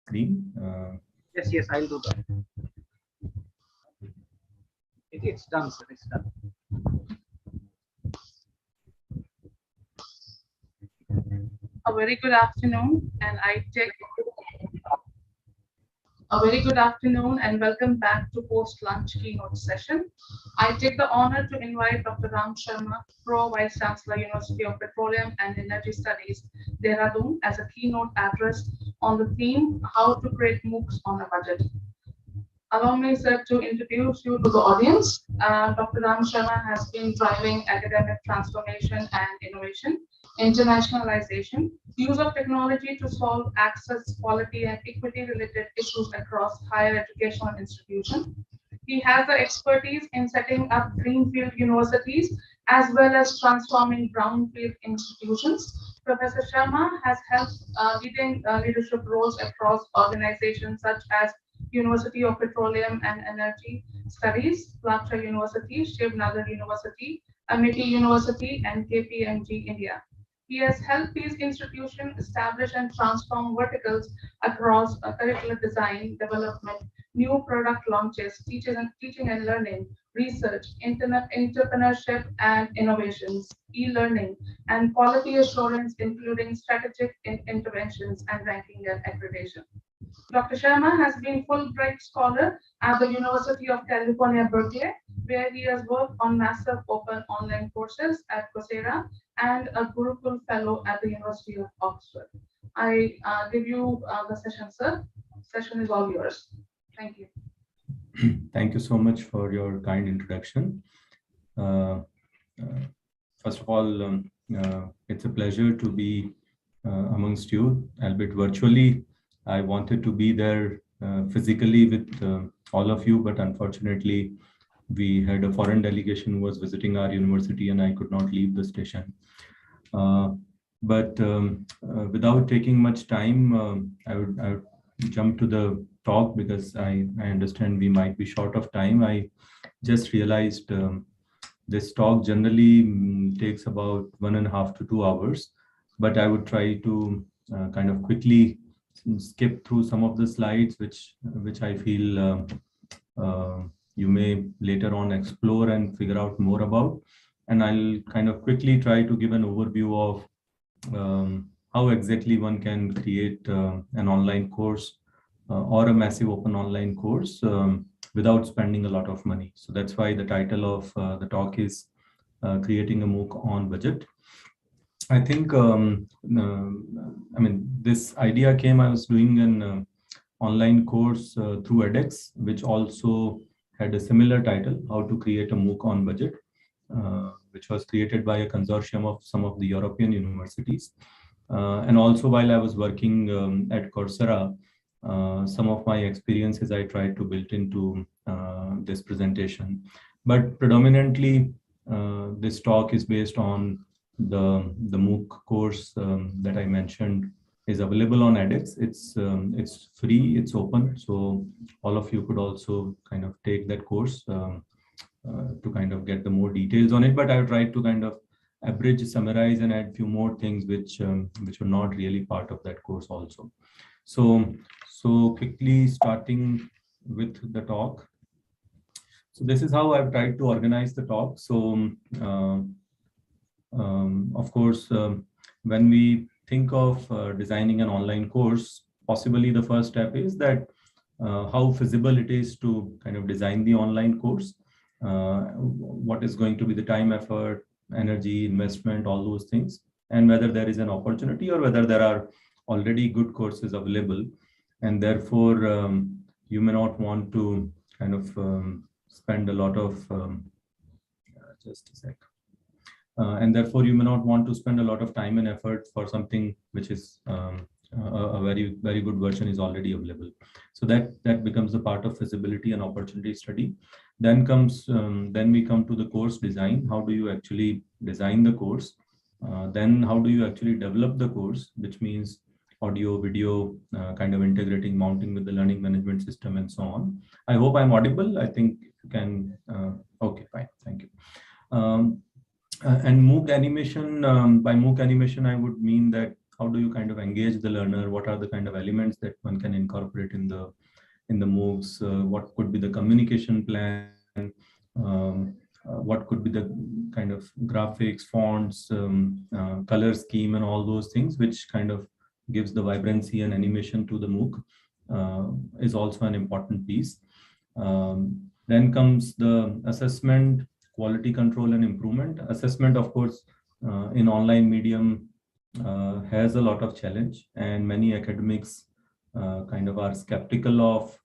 screen? Yes, I'll do that. It's done, sir. It's done. A very good afternoon, and a very good afternoon, and welcome back to post-lunch keynote session. I take the honor to invite Dr. Ram Sharma, Pro Vice Chancellor, University of Petroleum and Energy Studies, Dehradun, as a keynote address on the theme "How to Create MOOCs on a Budget." Allow me, sir, to introduce you to the audience. Dr. Ram Sharma has been driving academic transformation and innovation, internationalization, use of technology to solve access, quality, and equity-related issues across higher educational institutions. He has the expertise in setting up greenfield universities as well as transforming brownfield institutions. Professor Sharma has held leading leadership roles across organizations such as University of Petroleum and Energy Studies, Lakshya University, Shiv Nagar University, Amity University, and KPMG India. He has helped these institutions establish and transform verticals across curricular design, development, new product launches, teaching and learning, research, entrepreneurship and innovations, e-learning, and quality assurance, including strategic interventions and ranking and accreditation. Dr. Sharma has been Fulbright Scholar at the University of California, Berkeley, where he has worked on massive open online courses at Coursera and a Gurukul Fellow at the University of Oxford. I give you the session, sir. Session is all yours. Thank you. Thank you so much for your kind introduction. First of all, it's a pleasure to be amongst you, albeit virtually. I wanted to be there physically with all of you, but unfortunately, we had a foreign delegation who was visiting our university and I could not leave the station. Without taking much time, I would jump to the talk because I understand we might be short of time. I just realized this talk generally takes about 1.5 to 2 hours, but I would try to kind of quickly skip through some of the slides which I feel you may later on explore and figure out more about. And I'll kind of quickly try to give an overview of how exactly one can create an online course or a massive open online course without spending a lot of money. So that's why the title of the talk is Creating a MOOC on Budget. I think, this idea came, I was doing an online course through edX, which also had a similar title, How to Create a MOOC on Budget, which was created by a consortium of some of the European universities. And also while I was working at Coursera, some of my experiences I tried to build into this presentation. But predominantly, this talk is based on the MOOC course that I mentioned is available on edX. It's free, it's open, so all of you could also kind of take that course to kind of get the more details on it. But I tried to kind of abridge, summarize, and add few more things which were not really part of that course also. So quickly starting with the talk. So this is how I've tried to organize the talk. So of course, when we think of designing an online course, possibly the first step is that how feasible it is to kind of design the online course, what is going to be the time, effort, energy, investment, all those things, and whether there is an opportunity or whether there are already good courses available. And therefore, you may not want to kind of spend a lot of, just a sec. And therefore, you may not want to spend a lot of time and effort for something which is a very, very good version is already available. So that becomes a part of feasibility and opportunity study. Then we come to the course design. How do you actually design the course? Then how do you actually develop the course, which means audio, video, kind of integrating, mounting with the learning management system and so on. I hope I'm audible. I think you can, okay, fine, thank you. And MOOC animation, by MOOC animation, I would mean that How do you kind of engage the learner? What are the kind of elements that one can incorporate in the MOOCs? What could be the communication plan? What could be the kind of graphics, fonts, color scheme, and all those things, which kind of gives the vibrancy and animation to the MOOC, is also an important piece. Then comes the assessment, quality control, and improvement. Assessment, of course, in online medium has a lot of challenge, and many academics kind of are skeptical of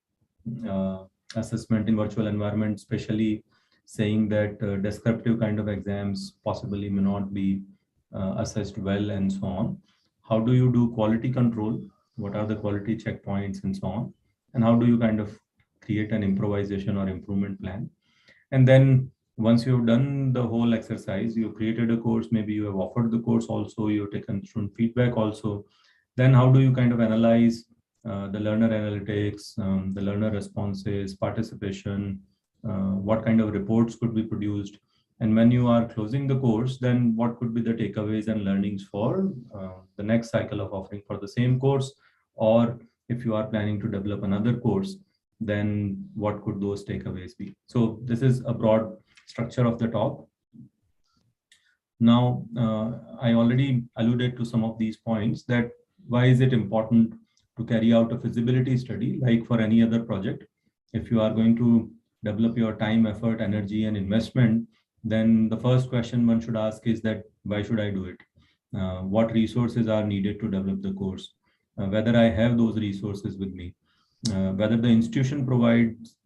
assessment in virtual environment, especially saying that descriptive kind of exams possibly may not be assessed well, and so on. How do you do quality control? What are the quality checkpoints and so on? And how do you kind of create an improvisation or improvement plan? And then once you've done the whole exercise, you've created a course, maybe you have offered the course also, you've taken student feedback also, then how do you kind of analyze the learner analytics, the learner responses, participation, what kind of reports could be produced? And when you are closing the course, then what could be the takeaways and learnings for the next cycle of offering for the same course? Or if you are planning to develop another course, then what could those takeaways be? So this is a broad structure of the talk. Now, I already alluded to some of these points, that why is it important to carry out a feasibility study like for any other project? If you are going to develop your time, effort, energy, and investment, then the first question one should ask is that, why should I do it? What resources are needed to develop the course? Whether I have those resources with me, whether the institution provides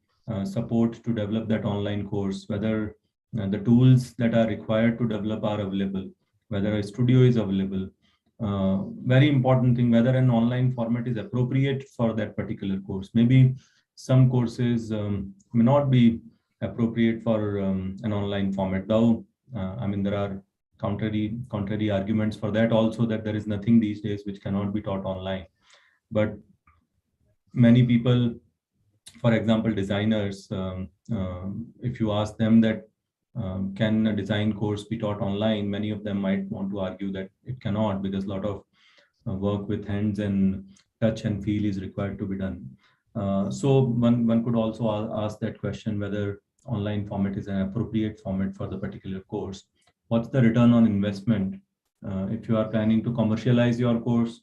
support to develop that online course, whether the tools that are required to develop are available, whether a studio is available. Very important thing, whether an online format is appropriate for that particular course. Maybe some courses may not be appropriate for an online format, though I mean, there are contrary arguments for that also, that there is nothing these days which cannot be taught online. But many people, for example designers, if you ask them that can a design course be taught online, many of them might want to argue that it cannot, because a lot of work with hands and touch and feel is required to be done. So one could also ask that question, whether online format is an appropriate format for the particular course. What's the return on investment? If you are planning to commercialize your course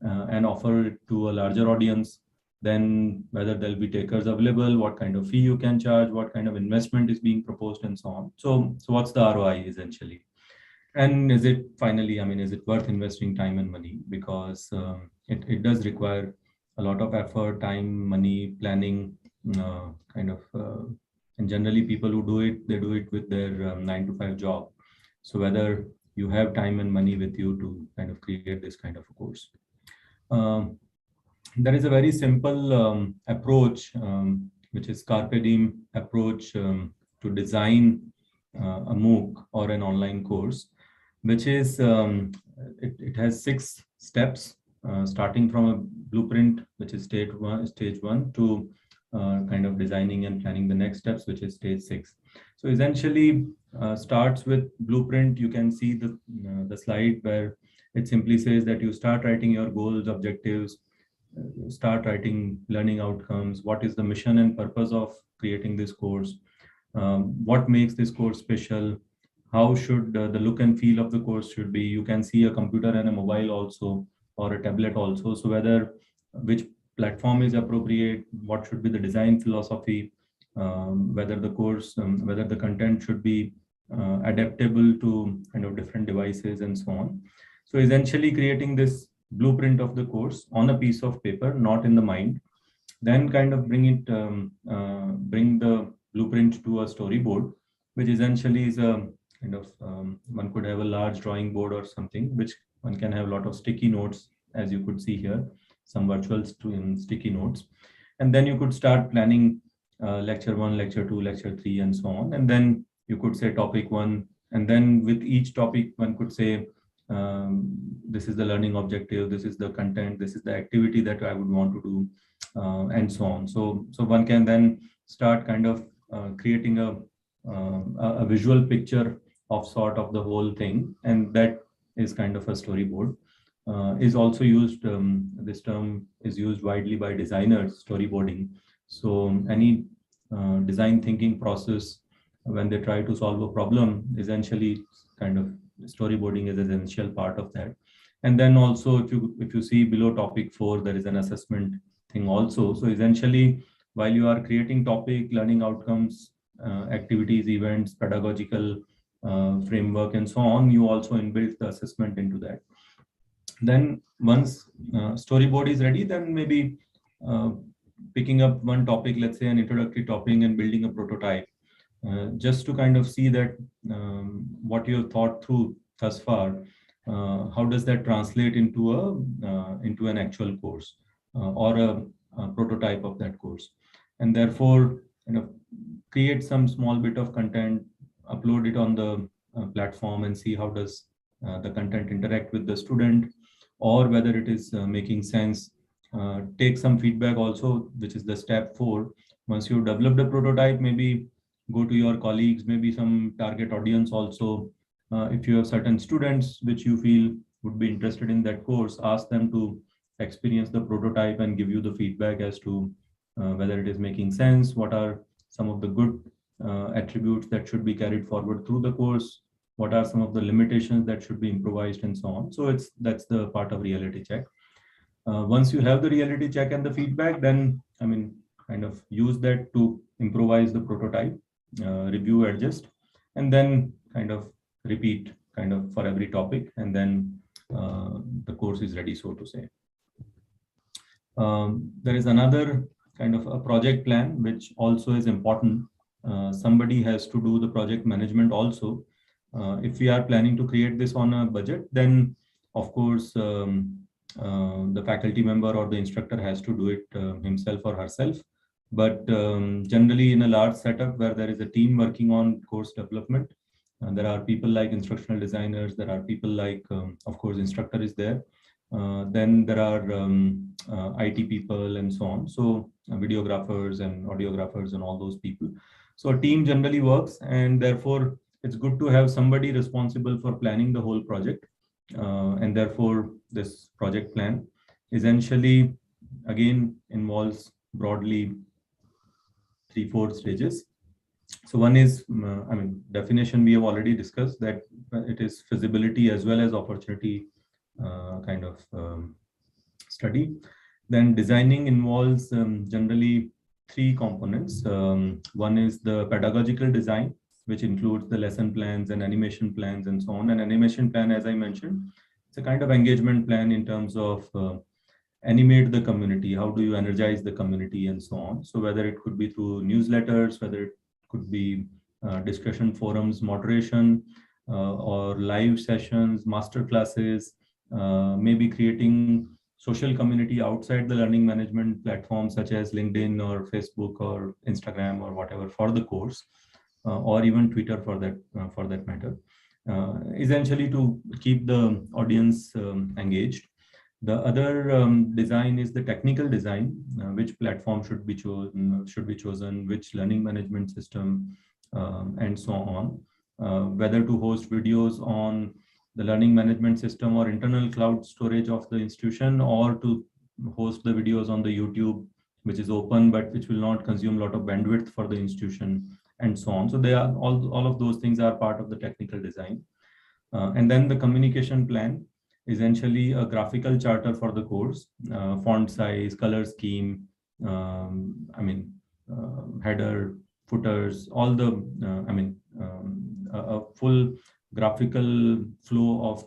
and offer it to a larger audience, then whether there'll be takers available, what kind of fee you can charge, what kind of investment is being proposed, and so on. So what's the ROI essentially? And is it finally, I mean, is it worth investing time and money? Because it does require a lot of effort, time, money, planning, and generally people who do it, they do it with their 9-to-5 job. So whether you have time and money with you to kind of create this kind of a course. There is a very simple approach, which is Carpe Diem approach to design a MOOC or an online course, which is, it has 6 steps, starting from a blueprint, which is stage one, to kind of designing and planning the next steps, which is stage 6. So essentially starts with blueprint. You can see the slide where it simply says that you start writing your goals, objectives, start writing learning outcomes, what is the mission and purpose of creating this course, what makes this course special, how should the look and feel of the course should be. You can see a computer and a mobile also, or a tablet also. So whether which platform is appropriate, what should be the design philosophy, whether the course, whether the content should be adaptable to kind of different devices and so on. So essentially creating this blueprint of the course on a piece of paper, not in the mind, then kind of bring the blueprint to a storyboard, which essentially is a kind of, one could have a large drawing board or something, which one can have a lot of sticky notes, as you could see here, some virtual sticky notes. And then you could start planning lecture 1, lecture 2, lecture 3, and so on. And then you could say topic 1, and then with each topic, one could say, this is the learning objective, this is the content, this is the activity that I would want to do, and so on. So one can then start kind of creating a visual picture of sort of the whole thing, and that is kind of a storyboard. is also used. This term is used widely by designers, storyboarding. So any design thinking process, when they try to solve a problem, essentially kind of storyboarding is an essential part of that. And then also, if you see below topic 4, there is an assessment thing also. So essentially, while you are creating topic, learning outcomes, activities, events, pedagogical framework, and so on, you also inbuilt the assessment into that. Then once storyboard is ready, then maybe picking up one topic, let's say an introductory topic, and building a prototype, just to kind of see that what you have thought through thus far, how does that translate into into an actual course or a prototype of that course. And therefore, create some small bit of content, upload it on the platform, and see how does the content interact with the student, or whether it is making sense. Take some feedback also, which is the step 4. Once you develop the prototype, maybe go to your colleagues, maybe some target audience also. If you have certain students which you feel would be interested in that course, ask them to experience the prototype and give you the feedback as to whether it is making sense, what are some of the good attributes that should be carried forward through the course, what are some of the limitations that should be improvised, and so on. So that's the part of reality check. Once you have the reality check and the feedback, then kind of use that to improvise the prototype, review, adjust, and then kind of repeat kind of for every topic, and then the course is ready, so to say. There is another kind of a project plan, which also is important. Somebody has to do the project management also. If we are planning to create this on a budget, then of course the faculty member or the instructor has to do it himself or herself. But generally, in a large setup where there is a team working on course development, there are people like instructional designers, there are people like, of course, instructor is there. Then there are IT people and so on. So videographers and audiographers and all those people. So a team generally works, and therefore it's good to have somebody responsible for planning the whole project. And therefore this project plan essentially again involves broadly 3-4 stages. So one is, definition we have already discussed, that it is feasibility as well as opportunity kind of study. Then designing involves generally 3 components. One is the pedagogical design, which includes the lesson plans and animation plans and so on. And animation plan, as I mentioned, it's a kind of engagement plan in terms of animate the community. How do you energize the community and so on? So whether it could be through newsletters, whether it could be discussion forums, moderation, or live sessions, master classes, maybe creating social community outside the learning management platforms such as LinkedIn or Facebook or Instagram or whatever for the course, or even Twitter for that matter, essentially to keep the audience engaged. The other design is the technical design, which platform should be chosen, which learning management system, and so on. Whether to host videos on the learning management system or internal cloud storage of the institution, or to host the videos on the YouTube, which is open but which will not consume a lot of bandwidth for the institution, and so on. So they are all of those things are part of the technical design. And then the communication plan, essentially a graphical charter for the course, font size, color scheme, header, footers, all the, a full graphical flow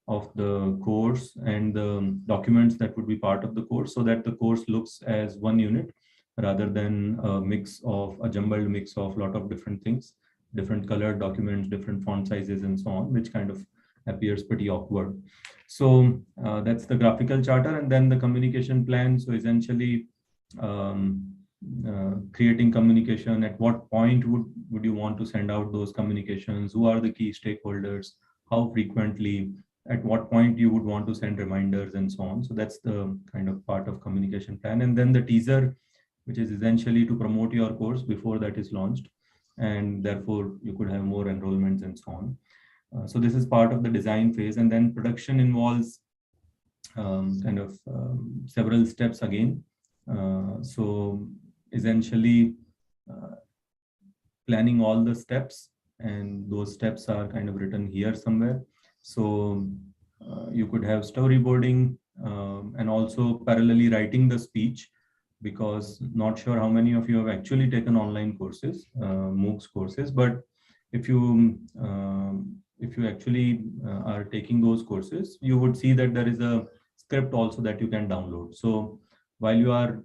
of the course and the documents that would be part of the course, so that the course looks as one unit rather than a jumbled mix of a lot of different things, different colored documents, different font sizes, and so on, which kind of appears pretty awkward. So that's the graphical charter. And then the communication plan. So essentially creating communication. At what point would you want to send out those communications? Who are the key stakeholders? How frequently? At what point you would want to send reminders, and so on. So that's the kind of part of communication plan. And then the teaser, which is essentially to promote your course before that is launched, and therefore you could have more enrollments and so on. So this is part of the design phase. And then production involves several steps again. So essentially planning all the steps, and those steps are kind of written here somewhere. So you could have storyboarding and also parallelly writing the speech, because not sure how many of you have actually taken online courses, MOOCs courses, but if you actually are taking those courses, you would see that there is a script also that you can download. So while you are,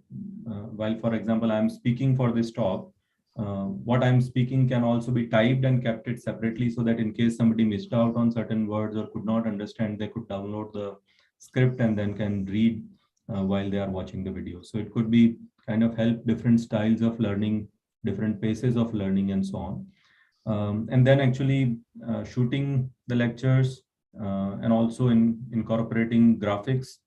while for example, I'm speaking for this talk, what I'm speaking can also be typed and kept it separately, so that in case somebody missed out on certain words or could not understand, they could download the script and then can read while they are watching the video. So it could be kind of help different styles of learning, different paces of learning, and so on. And then actually shooting the lectures and also incorporating graphics,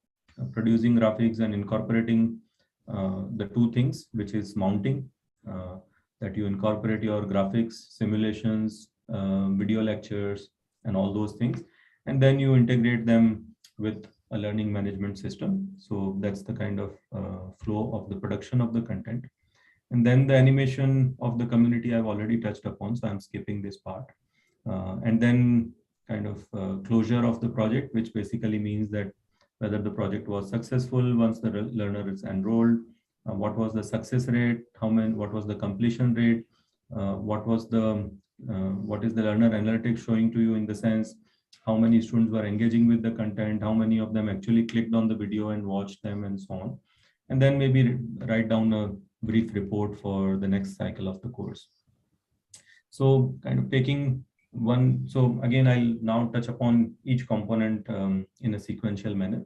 producing graphics and incorporating the two things, which is mounting, that you incorporate your graphics, simulations, video lectures, and all those things. And then you integrate them with a learning management system. So that's the kind of flow of the production of the content. And then the animation of the community I've already touched upon, so I'm skipping this part. And then kind of closure of the project, which basically means that whether the project was successful once the learner is enrolled, what was the success rate, what was the completion rate, what is the learner analytics showing to you, in the sense how many students were engaging with the content, how many of them actually clicked on the video and watched them, and so on. And then maybe write down a brief report for the next cycle of the course. So kind of taking one, so again, I'll now touch upon each component in a sequential manner.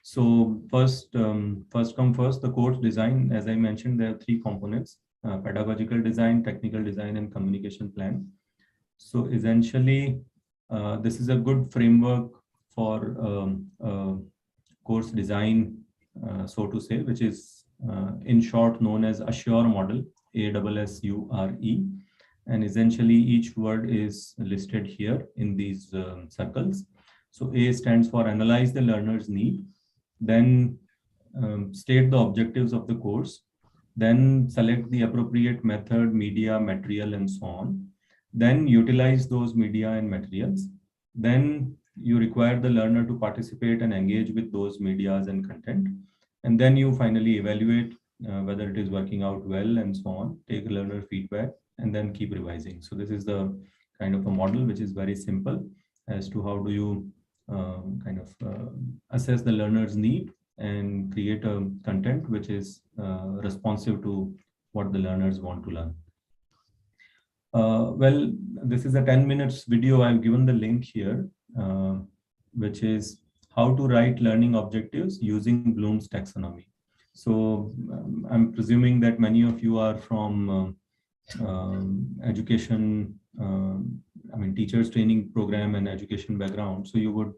So first come first, the course design. As I mentioned, there are three components: pedagogical design, technical design, and communication plan. So essentially, this is a good framework for course design, so to say, which is in short known as ASSURE model, ASSURE. And essentially each word is listed here in these circles. So A stands for analyze the learner's need, then state the objectives of the course, then select the appropriate method, media, material, and so on. Then utilize those media and materials. Then you require the learner to participate and engage with those medias and content. And then you finally evaluate whether it is working out well, and so on, take learner feedback, and then keep revising. So this is the kind of a model which is very simple as to how do you assess the learner's need and create a content which is responsive to what the learners want to learn. Well, this is a 10 minutes video. I've given the link here, which is how to write learning objectives using Bloom's taxonomy. So I'm presuming that many of you are from education, teachers training program and education background. So you would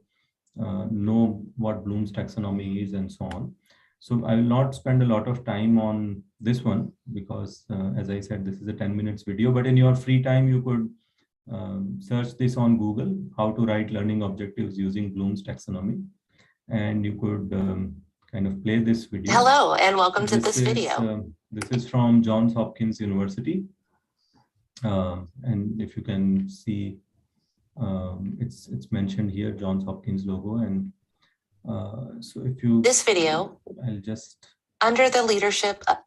know what Bloom's taxonomy is and so on. So I will not spend a lot of time on this one because, as I said, this is a 10 minutes video, but in your free time, you could search this on Google, how to write learning objectives using Bloom's taxonomy. And you could kind of play this video. Hello, and welcome to this video. This is from Johns Hopkins University. And if you can see, it's mentioned here, Johns Hopkins logo. And so if you, this video, I'll just, under the leadership of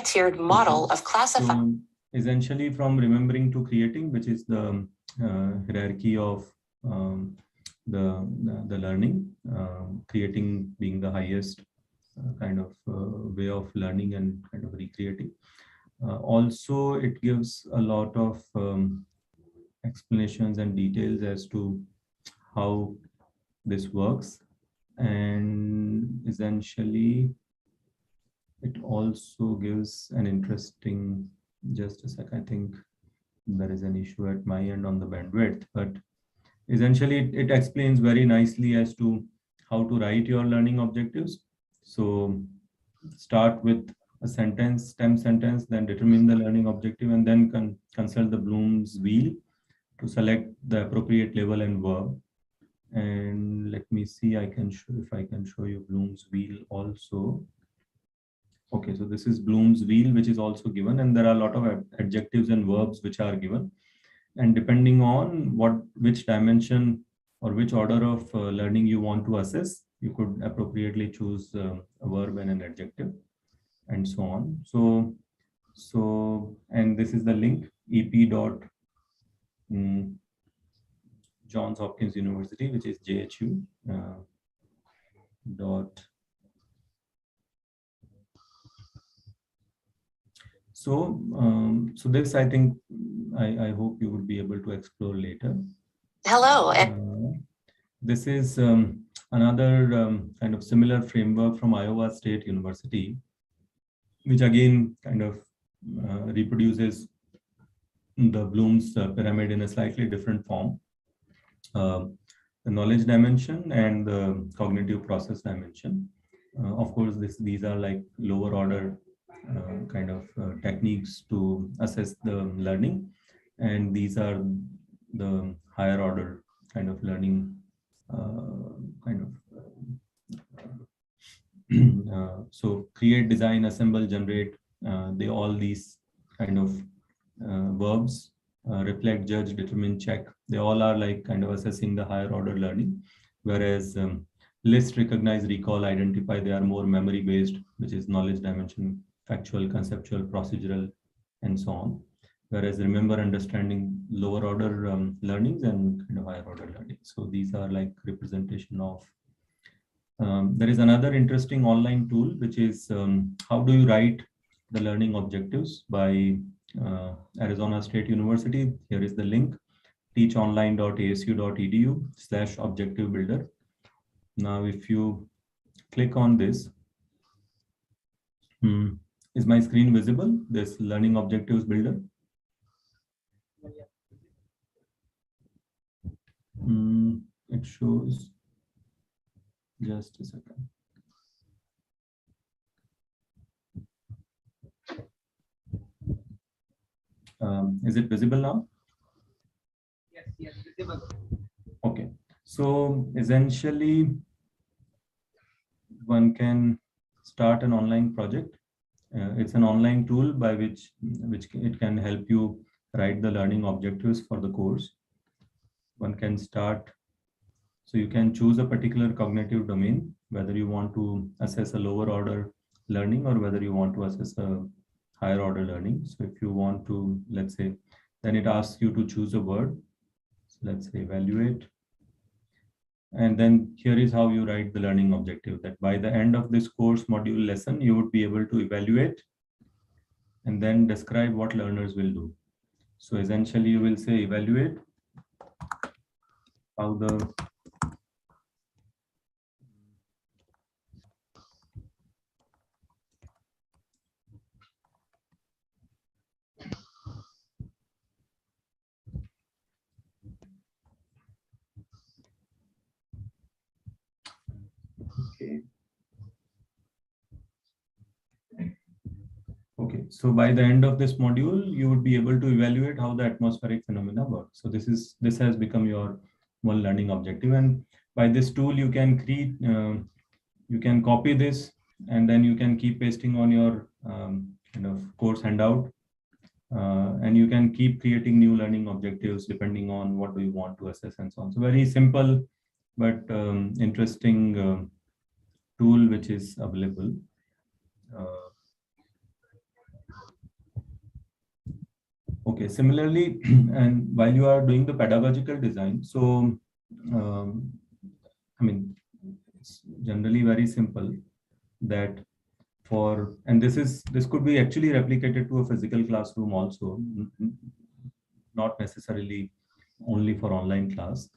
tiered model of classifying. So essentially from remembering to creating, which is the hierarchy of the learning, creating being the highest kind of way of learning and kind of recreating. Also, it gives a lot of explanations and details as to how this works. And essentially, it also gives an interesting, just a sec, I think there is an issue at my end on the bandwidth, but essentially it explains very nicely as to how to write your learning objectives. So start with a sentence, stem sentence, then determine the learning objective, and then consult the Bloom's wheel to select the appropriate label and verb. And let me see, I can show, if I can show you Bloom's wheel also. Okay, so this is Bloom's wheel, which is also given, and there are a lot of adjectives and verbs which are given. And depending on which dimension or which order of learning you want to assess, you could appropriately choose a verb and an adjective, and so on. So and this is the link, ep dot Johns Hopkins University, which is JHU dot. So this, I think, I hope you would be able to explore later. Hello. This is another kind of similar framework from Iowa State University, which again kind of reproduces the Bloom's pyramid in a slightly different form. The knowledge dimension and the cognitive process dimension. Of course, these are like lower order kind of techniques to assess the learning, and these are the higher order kind of learning so create, design, assemble, generate, these kind of verbs, reflect, judge, determine, check, they all are like kind of assessing the higher order learning, whereas list, recognize, recall, identify, they are more memory based, which is knowledge dimension, factual, conceptual, procedural, and so on. Whereas remember, understanding, lower order learnings and kind of higher order learning. So these are like representation of. There is another interesting online tool, which is how do you write the learning objectives by Arizona State University. Here is the link, teachonline.asu.edu/objective builder. Now, if you click on this, is my screen visible? This learning objectives builder. It shows, just a second. Is it visible now? Yes, visible. Okay, so essentially one can start an online project. It's an online tool by which it can help you write the learning objectives for the course. One can start, so you can choose a particular cognitive domain, whether you want to assess a lower order learning or whether you want to assess a higher order learning. So if you want to, let's say, then it asks you to choose a word. So let's say evaluate. And then here is how you write the learning objective, that by the end of this course module lesson, you would be able to evaluate and then describe what learners will do. So essentially you will say evaluate how the Okay, so by the end of this module, you would be able to evaluate how the atmospheric phenomena work. So this has become your one learning objective, and by this tool you can create, you can copy this, and then you can keep pasting on your kind of course handout, and you can keep creating new learning objectives depending on what do you want to assess and so on. So very simple but interesting tool which is available. Okay, similarly, and while you are doing the pedagogical design, so I mean, it's generally very simple that and this could be actually replicated to a physical classroom also, not necessarily only for online class.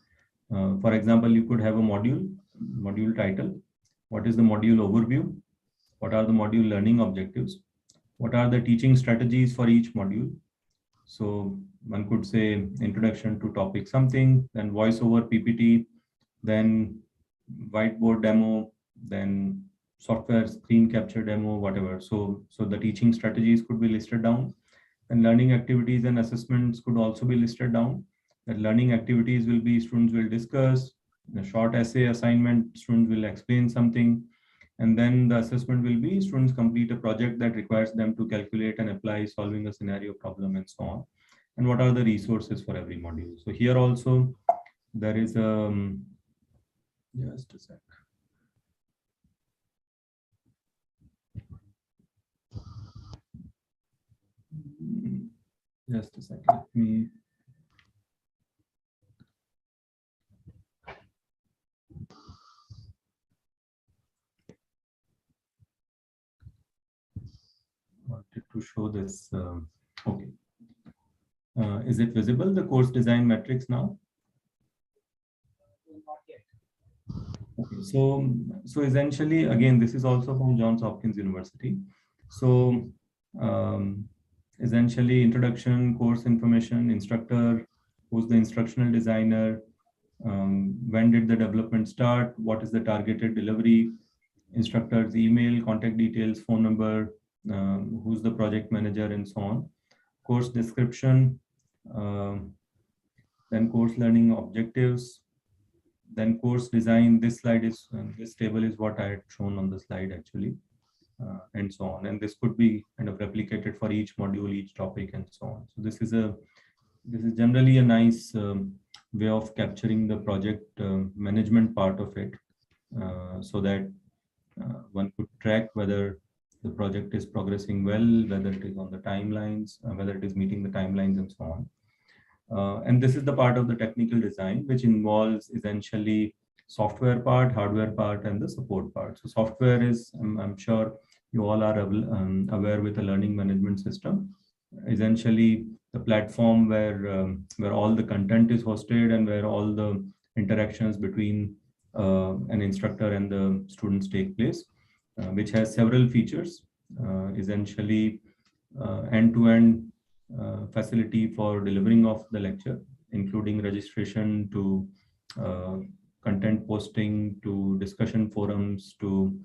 For example, you could have a module title. What is the module overview? What are the module learning objectives? What are the teaching strategies for each module? So one could say introduction to topic something, then voiceover PPT, then whiteboard demo, then software screen capture demo, whatever. So the teaching strategies could be listed down, and learning activities and assessments could also be listed down. That learning activities will be students will discuss, a short essay assignment, students will explain something, and then the assessment will be students complete a project that requires them to calculate and apply solving a scenario problem and so on. And what are the resources for every module? So here also there is just a sec. Just a second. Let me. Wanted to show this. Okay. Is it visible, the course design metrics now? Not yet. Okay. So essentially, again, this is also from Johns Hopkins University. So essentially, introduction, course information, instructor, who's the instructional designer, when did the development start, what is the targeted delivery, instructor's email, contact details, phone number, who's the project manager, and so on. Course description, then course learning objectives, then course design. This slide is, this table is what I had shown on the slide actually, and so on. And this could be kind of replicated for each module, each topic, and so on. So this is generally a nice way of capturing the project management part of it, so that one could track whether the project is progressing well, whether it is on the timelines, whether it is meeting the timelines, and so on. And this is the part of the technical design, which involves essentially software part, hardware part, and the support part. So software is, I'm sure you all are aware with a learning management system. Essentially, the platform where all the content is hosted and where all the interactions between an instructor and the students take place, which has several features, essentially end-to-end facility for delivering of the lecture, including registration to content posting, to discussion forums, to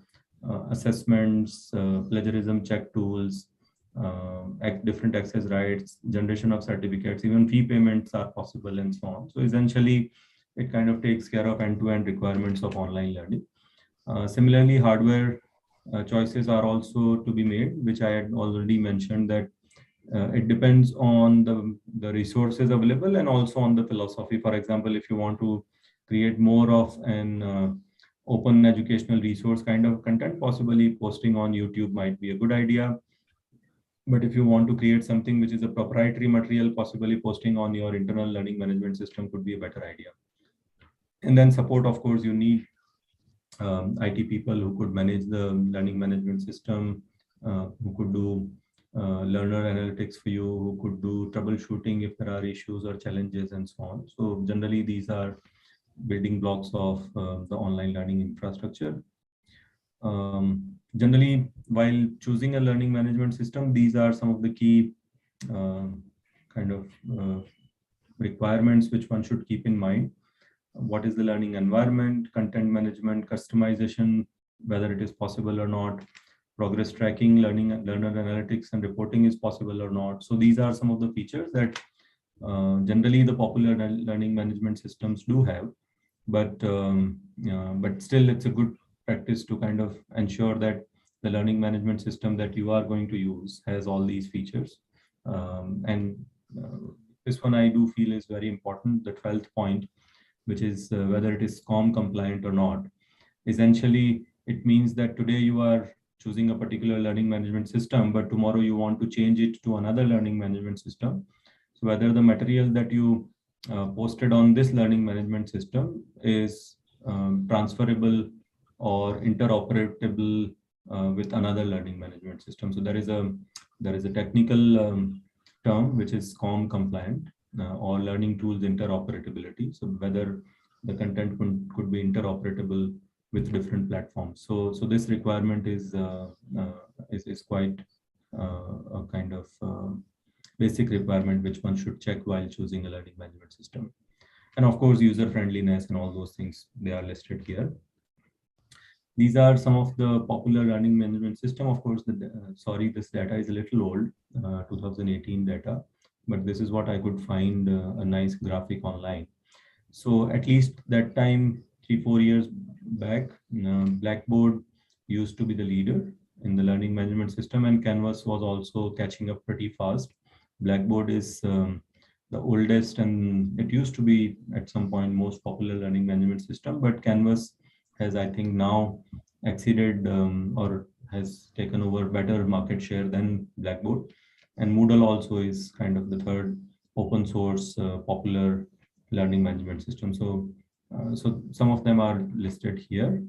assessments, plagiarism check tools, different access rights, generation of certificates, even fee payments are possible, and so on. So essentially, it kind of takes care of end-to-end requirements of online learning. Similarly, hardware choices are also to be made, which I had already mentioned that it depends on the resources available and also on the philosophy. For example, if you want to create more of an open educational resource kind of content, possibly posting on YouTube might be a good idea. But if you want to create something which is a proprietary material, possibly posting on your internal learning management system could be a better idea. And then support, of course, you need IT people who could manage the learning management system, who could do learner analytics for you, who could do troubleshooting if there are issues or challenges, and so on. So generally, these are building blocks of the online learning infrastructure. Generally, while choosing a learning management system, these are some of the key kind of requirements which one should keep in mind. What is the learning environment, content management, customization, whether it is possible or not, progress tracking, learner analytics and reporting is possible or not. So these are some of the features that generally the popular learning management systems do have, but still it's a good practice to kind of ensure that the learning management system that you are going to use has all these features. This one I do feel is very important, the 12th point, which is whether it is COM compliant or not. Essentially, it means that today you are choosing a particular learning management system, but tomorrow you want to change it to another learning management system. So whether the material that you posted on this learning management system is transferable or interoperable with another learning management system. So there is a technical term which is COM compliant, or learning tools interoperability. So whether the content could be interoperable with different platforms. So this requirement is quite a kind of basic requirement which one should check while choosing a learning management system. And of course, user friendliness and all those things, they are listed here. These are some of the popular learning management system. Of course, this data is a little old, 2018 data, but this is what I could find, a nice graphic online. So at least that time, 3-4 years back, Blackboard used to be the leader in the learning management system, and Canvas was also catching up pretty fast. Blackboard is the oldest, and it used to be at some point most popular learning management system, but Canvas has, I think, now exceeded or has taken over better market share than Blackboard. And Moodle also is kind of the third open source popular learning management system. So some of them are listed here.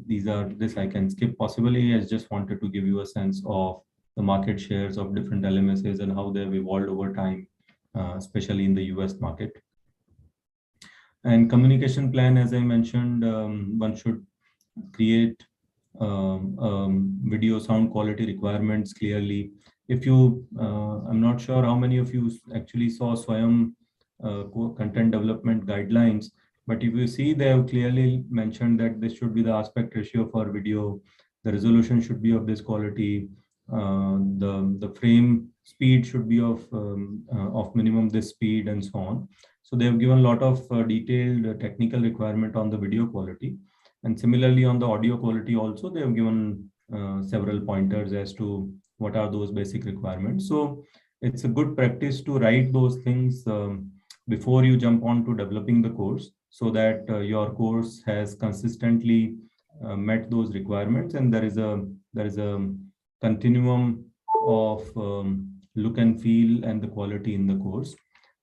This I can skip possibly. I just wanted to give you a sense of the market shares of different LMSs and how they've evolved over time, especially in the US market. And communication plan, as I mentioned, one should create video sound quality requirements clearly. If you, I'm not sure how many of you actually saw Swayam content development guidelines, but if you see, they have clearly mentioned that this should be the aspect ratio for video. The resolution should be of this quality. The frame speed should be of minimum this speed, and so on. So they have given a lot of detailed technical requirement on the video quality. And similarly on the audio quality also, they have given several pointers as to what are those basic requirements. So it's a good practice to write those things before you jump on to developing the course, so that your course has consistently met those requirements, and there is a continuum of look and feel and the quality in the course.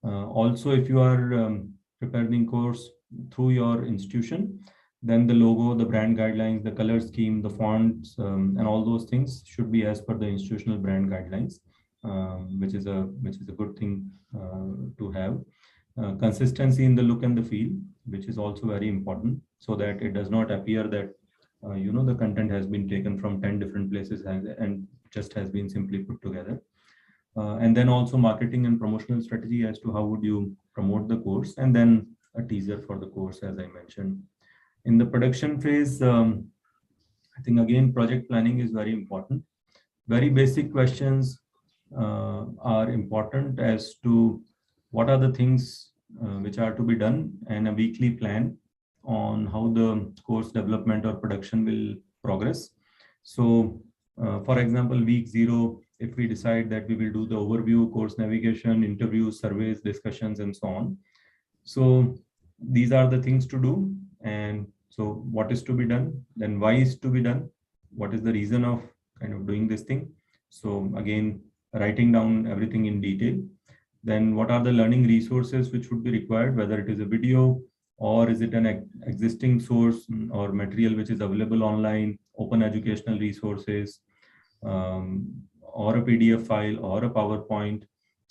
Also, if you are preparing course through your institution, then the logo, the brand guidelines, the color scheme, the fonts, and all those things should be as per the institutional brand guidelines, which is a good thing to have. Consistency in the look and the feel, which is also very important, so that it does not appear that the content has been taken from 10 different places and just has been simply put together. And then also marketing and promotional strategy as to how would you promote the course, and then a teaser for the course, as I mentioned. In the production phase, I think again, project planning is very important. Very basic questions are important as to what are the things which are to be done, and a weekly plan on how the course development or production will progress. So for example, week 0, if we decide that we will do the overview, course navigation, interviews, surveys, discussions, and so on. So these are the things to do. And so what is to be done, then why is to be done, what is the reason of kind of doing this thing. So again, writing down everything in detail. Then what are the learning resources which would be required, whether it is a video or is it an existing source or material which is available online, open educational resources, or a PDF file or a PowerPoint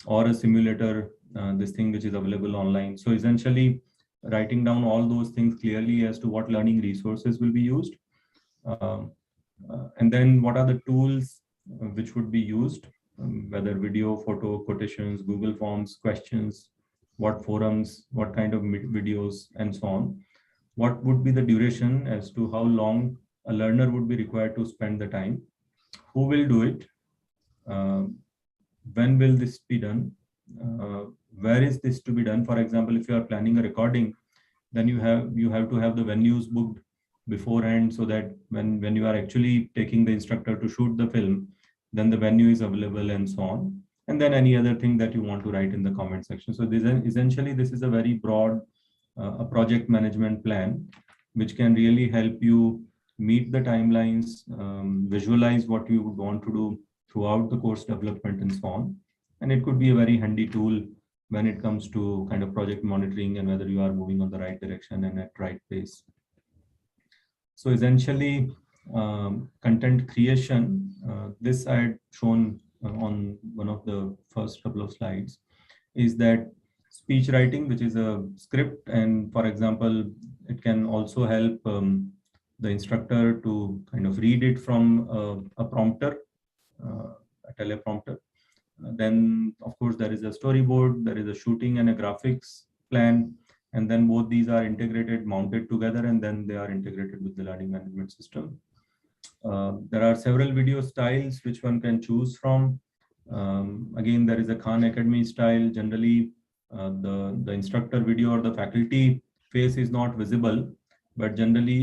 or a simulator, this thing which is available online. So essentially writing down all those things clearly as to what learning resources will be used. And then what are the tools which would be used, whether video, photo, quotations, Google Forms, questions, what forums, what kind of videos, and so on. What would be the duration as to how long a learner would be required to spend the time, who will do it, when will this be done, where is this to be done. For example, if you are planning a recording, then you have to have the venues booked beforehand, so that when you are actually taking the instructor to shoot the film, then the venue is available, and so on. And then any other thing that you want to write in the comment section. So essentially this is a very broad a project management plan, which can really help you meet the timelines, visualize what you would want to do throughout the course development, and so on. And it could be a very handy tool when it comes to kind of project monitoring and whether you are moving on the right direction and at right pace. So essentially, content creation, this I had shown on one of the first couple of slides, is that speech writing, which is a script, and for example, it can also help the instructor to kind of read it from a prompter, a teleprompter. Then, of course, there is a storyboard, there is a shooting and a graphics plan, and then both these are integrated, mounted together, and then they are integrated with the learning management system. There are several video styles which one can choose from. Again, there is a Khan Academy style. Generally, the instructor video or the faculty face is not visible, but generally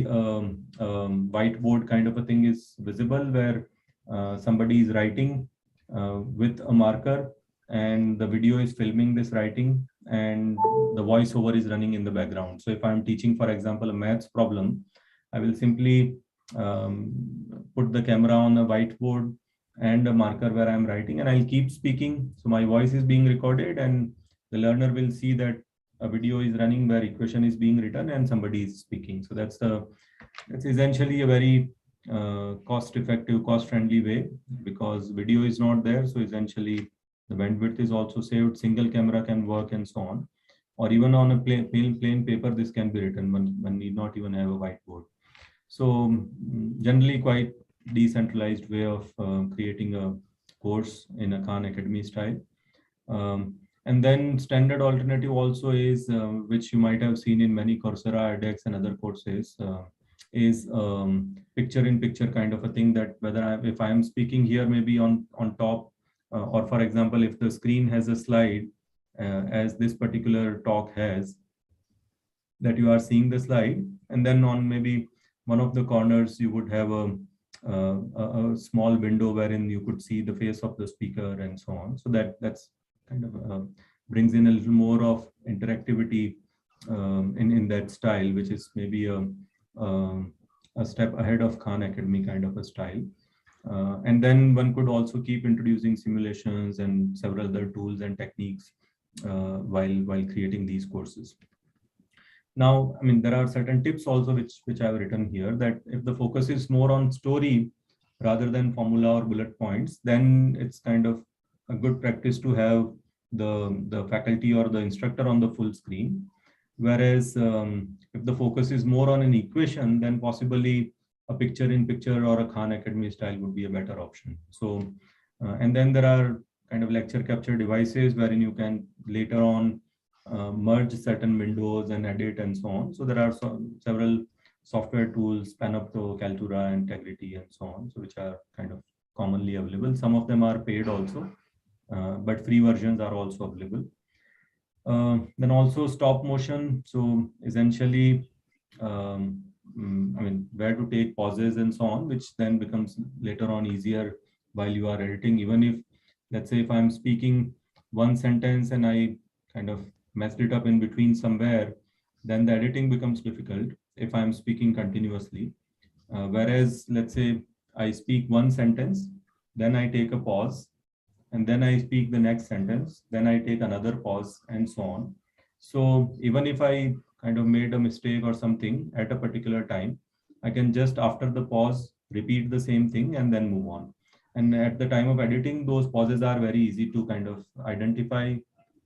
whiteboard kind of a thing is visible where somebody is writing with a marker and the video is filming this writing and the voiceover is running in the background. So if I'm teaching, for example, a maths problem, I will simply put the camera on a whiteboard and a marker where I'm writing, and I'll keep speaking. So my voice is being recorded and the learner will see that a video is running where equation is being written and somebody is speaking. So that's essentially a very cost-effective, cost-friendly way, because video is not there. So essentially the bandwidth is also saved, single camera can work and so on. Or even on a plain paper, this can be written. One need not even have a whiteboard. So generally quite decentralized way of creating a course in a Khan Academy style. And then standard alternative also is, which you might have seen in many Coursera, edX and other courses, is picture-in-picture kind of a thing, that whether if I am speaking here, maybe on top, or for example, if the screen has a slide, as this particular talk has, that you are seeing the slide, and then on maybe one of the corners, you would have a small window wherein you could see the face of the speaker and so on. So that's kind of brings in a little more of interactivity in that style, which is maybe a step ahead of Khan Academy kind of a style. And then one could also keep introducing simulations and several other tools and techniques while creating these courses. Now, I mean, there are certain tips also which I have written here, that if the focus is more on story rather than formula or bullet points, then it's kind of a good practice to have the faculty or the instructor on the full screen. Whereas if the focus is more on an equation, then possibly a picture-in-picture or a Khan Academy style would be a better option. So, and then there are kind of lecture capture devices wherein you can later on merge certain windows and edit and so on. So there are several software tools, Panopto, Kaltura, Integrity, and so on, so which are kind of commonly available. Some of them are paid also, but free versions are also available. Then also stop motion. So essentially, I mean, where to take pauses and so on, which then becomes later on easier while you are editing. Even if, let's say, if I'm speaking one sentence and I kind of messed it up in between somewhere, then the editing becomes difficult if I'm speaking continuously. Whereas, let's say I speak one sentence, then I take a pause, and then I speak the next sentence, then I take another pause and so on. So even if I kind of made a mistake or something at a particular time, I can just after the pause, repeat the same thing and then move on. And at the time of editing, those pauses are very easy to kind of identify,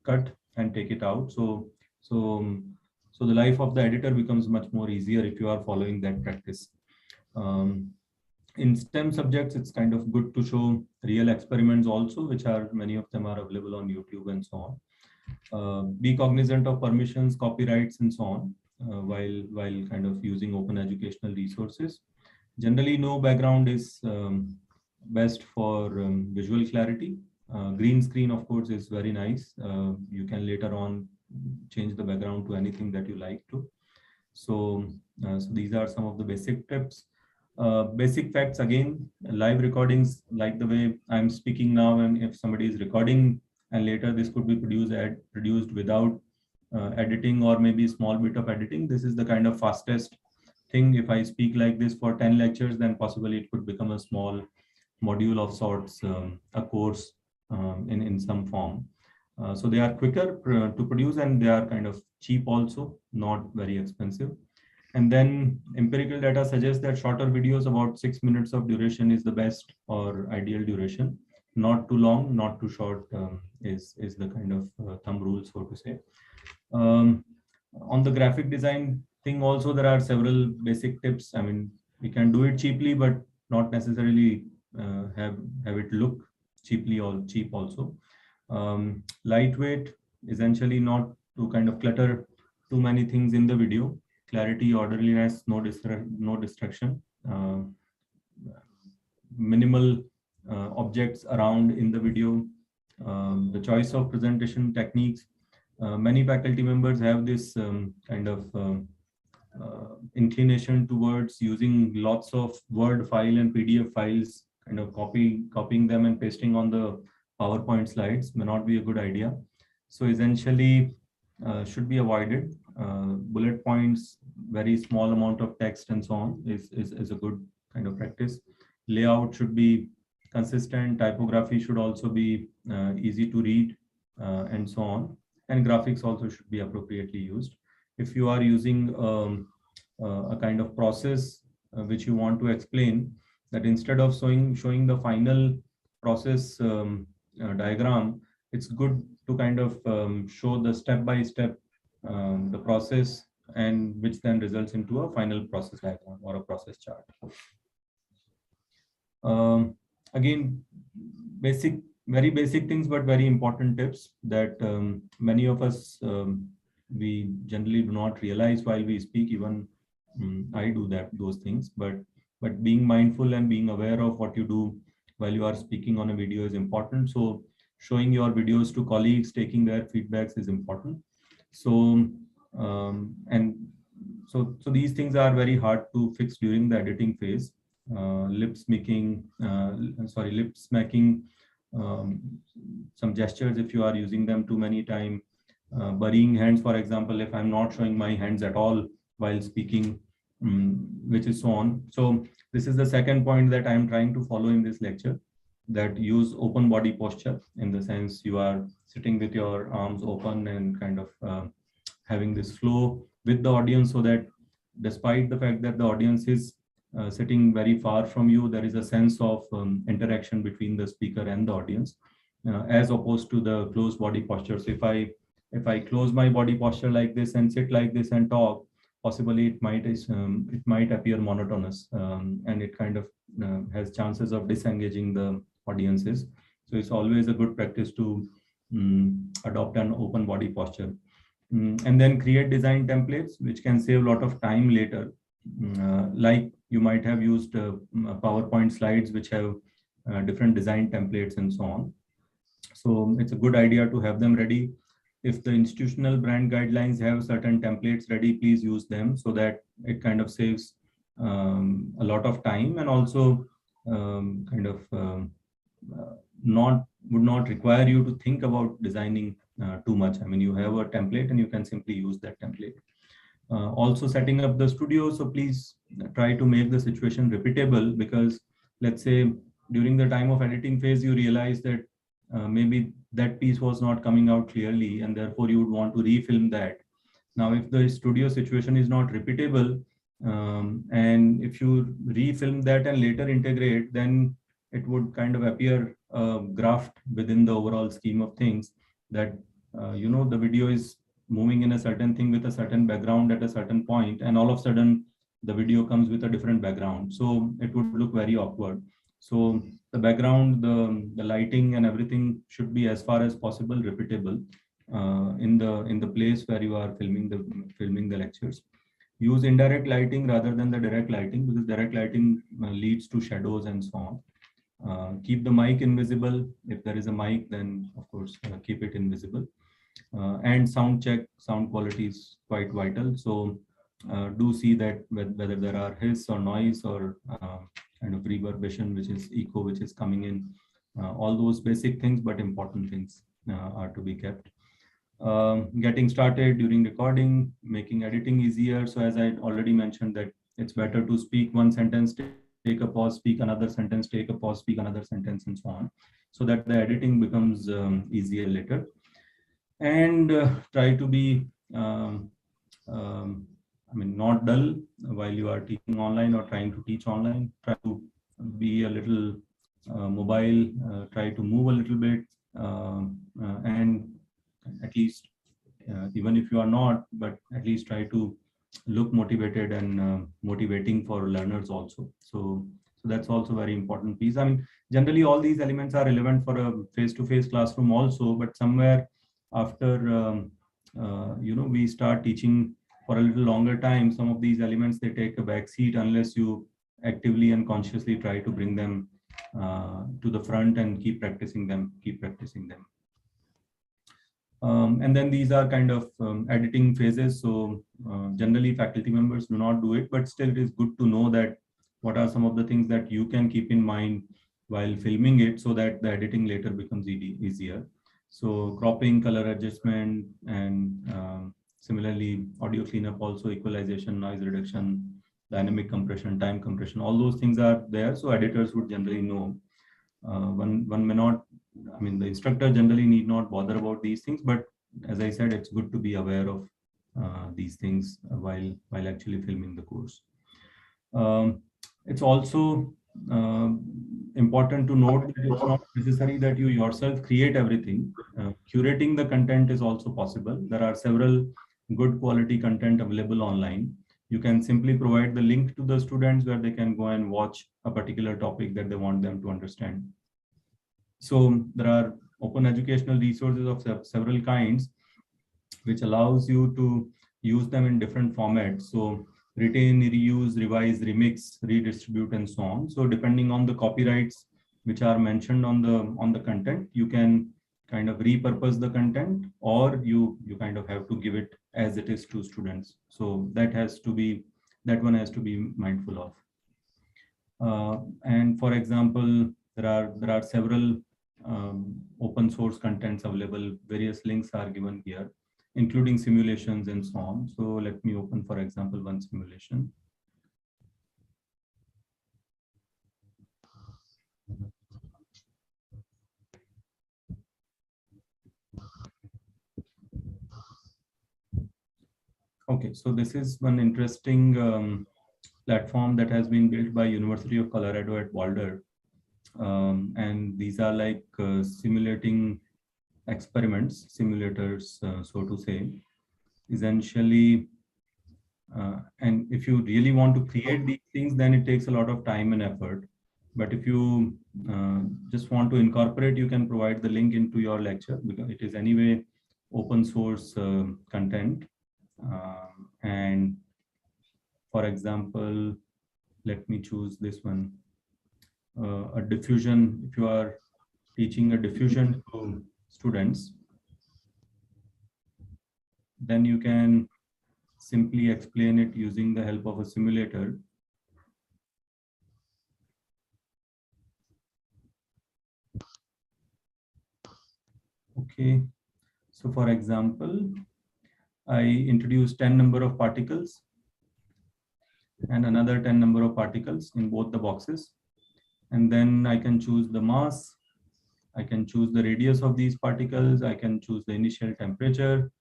cut and take it out. So the life of the editor becomes much more easier if you are following that practice. In STEM subjects, it's kind of good to show real experiments also, which are, many of them are available on YouTube and so on. Be cognizant of permissions, copyrights, and so on, while kind of using open educational resources. Generally, no background is best for visual clarity. Green screen, of course, is very nice. You can later on change the background to anything that you like to. So these are some of the basic tips. Basic facts, again, live recordings, like the way I'm speaking now, and if somebody is recording and later this could be produced without editing or maybe a small bit of editing, this is the kind of fastest thing. If I speak like this for 10 lectures, then possibly it could become a small module of sorts, a course in some form. So they are quicker to produce, and they are kind of cheap also, not very expensive. And then empirical data suggests that shorter videos, about 6 minutes of duration, is the best or ideal duration. Not too long, not too short is the kind of thumb rule, so to say. On the graphic design thing also, there are several basic tips. I mean, we can do it cheaply, but not necessarily have it look cheaply or cheap also. Lightweight, essentially not to kind of clutter too many things in the video. Clarity, orderliness, no distraction. Minimal objects around in the video. The choice of presentation techniques. Many faculty members have this kind of inclination towards using lots of Word file and PDF files, kind of copying them and pasting on the PowerPoint slides may not be a good idea. So essentially should be avoided. Bullet points, very small amount of text and so on is a good kind of practice. Layout should be consistent. Typography should also be easy to read and so on. And graphics also should be appropriately used. If you are using a kind of process which you want to explain, that instead of showing the final process diagram, it's good to kind of show the step-by-step the process, and which then results into a final process diagram or a process chart. Again, very basic things, but very important tips that many of us we generally do not realize while we speak. Even I do those things, but being mindful and being aware of what you do while you are speaking on a video is important. So showing your videos to colleagues, taking their feedbacks is important. So so these things are very hard to fix during the editing phase. Lip smacking, some gestures if you are using them too many times, burying hands, for example, if I'm not showing my hands at all while speaking, which is so on. So this is the second point that I'm trying to follow in this lecture, that use open body posture, in the sense you are sitting with your arms open and kind of having this flow with the audience, so that despite the fact that the audience is sitting very far from you, there is a sense of interaction between the speaker and the audience, as opposed to the closed body posture. So if I close my body posture like this and sit like this and talk, possibly it might appear monotonous, and it kind of has chances of disengaging the audiences. So it's always a good practice to adopt an open body posture. And then create design templates which can save a lot of time later. Like you might have used PowerPoint slides which have different design templates and so on. So it's a good idea to have them ready. If the institutional brand guidelines have certain templates ready, please use them, so that it kind of saves a lot of time, and also would not require you to think about designing too much. I mean, you have a template and you can simply use that template. Also setting up the studio. So please try to make the situation repeatable, because let's say during the time of editing phase, you realize that maybe that piece was not coming out clearly, and therefore you would want to refilm that. Now, if the studio situation is not repeatable, and if you refilm that and later integrate, then it would kind of appear graft within the overall scheme of things, that the video is moving in a certain thing with a certain background at a certain point, and all of a sudden the video comes with a different background. So it would look very awkward. So the background, the lighting and everything should be as far as possible repeatable in the place where you are filming the lectures. Use indirect lighting rather than the direct lighting, because direct lighting leads to shadows and so on. Keep the mic invisible. If there is a mic, then of course keep it invisible. And sound check, sound quality is quite vital. So do see that whether there are hiss or noise or kind of reverberation, which is echo, which is coming in. All those basic things, but important things are to be kept. Getting started during recording, making editing easier. So as I already mentioned, that it's better to speak one sentence, take a pause, speak another sentence, take a pause, speak another sentence, and so on, so that the editing becomes easier later. And try to be not dull while you are teaching online or trying to teach online. Try to be a little mobile, try to move a little bit, and at least even if you are not, but at least try to look motivated and motivating for learners also. So that's also very important piece. I mean, generally all these elements are relevant for a face-to-face classroom also, but somewhere after we start teaching for a little longer time, some of these elements, they take a back seat unless you actively and consciously try to bring them to the front and keep practicing them. And then these are kind of editing phases. So generally faculty members do not do it, but still it is good to know that what are some of the things that you can keep in mind while filming it so that the editing later becomes easier. So cropping, color adjustment, and similarly audio cleanup, also equalization, noise reduction, dynamic compression, time compression, all those things are there. So editors would generally know. One may not, I mean, the instructor generally need not bother about these things, but as I said, it's good to be aware of these things while actually filming the course. It's also important to note that it's not necessary that you yourself create everything. Curating the content is also possible. There are several good quality content available online. You can simply provide the link to the students where they can go and watch a particular topic that they want them to understand. So there are open educational resources of several kinds, which allows you to use them in different formats. So retain, reuse, revise, remix, redistribute, and so on. So depending on the copyrights which are mentioned on the content, you can kind of repurpose the content, or you kind of have to give it as it is to students. So that one has to be mindful of. And for example, there are several open source contents available. Various links are given here, including simulations and so on. So let me open, for example, one simulation. Okay, so this is one interesting platform that has been built by University of Colorado at Boulder. And these are like simulating experiments, simulators, so to say, essentially. And if you really want to create these things, then it takes a lot of time and effort. But if you just want to incorporate, you can provide the link into your lecture, because it is anyway open source content. And for example, let me choose this one, a diffusion. If you are teaching a diffusion to students, then you can simply explain it using the help of a simulator. Okay, so for example, I introduce 10 number of particles and another 10 number of particles in both the boxes. And then I can choose the mass, I can choose the radius of these particles, I can choose the initial temperature,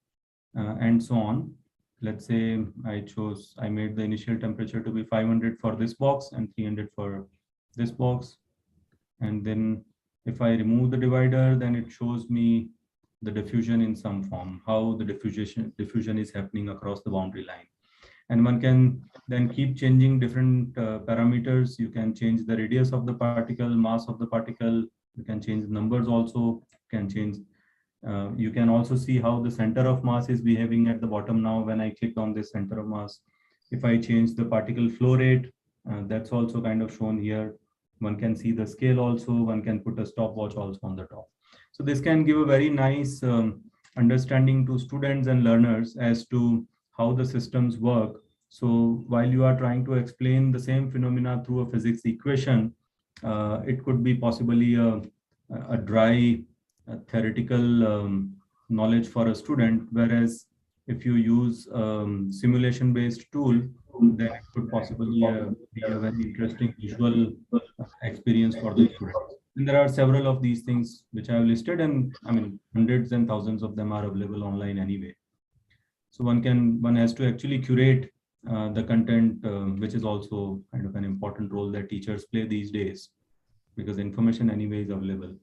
and so on. Let's say I made the initial temperature to be 500 for this box and 300 for this box. And then if I remove the divider, then it shows me the diffusion in some form, how the diffusion is happening across the boundary line. And one can then keep changing different parameters. You can change the radius of the particle, mass of the particle. You can change the numbers also. You can also see how the center of mass is behaving at the bottom now when I click on this center of mass. If I change the particle flow rate, that's also kind of shown here. One can see the scale also. One can put a stopwatch also on the top. So this can give a very nice understanding to students and learners as to how the systems work. So while you are trying to explain the same phenomena through a physics equation, it could be possibly a dry theoretical knowledge for a student, whereas if you use simulation based tool, then it could possibly be a very interesting visual experience for the students. And there are several of these things which I have listed, and I mean hundreds and thousands of them are available online anyway. So one has to actually curate the content, which is also kind of an important role that teachers play these days, because information anyway is available.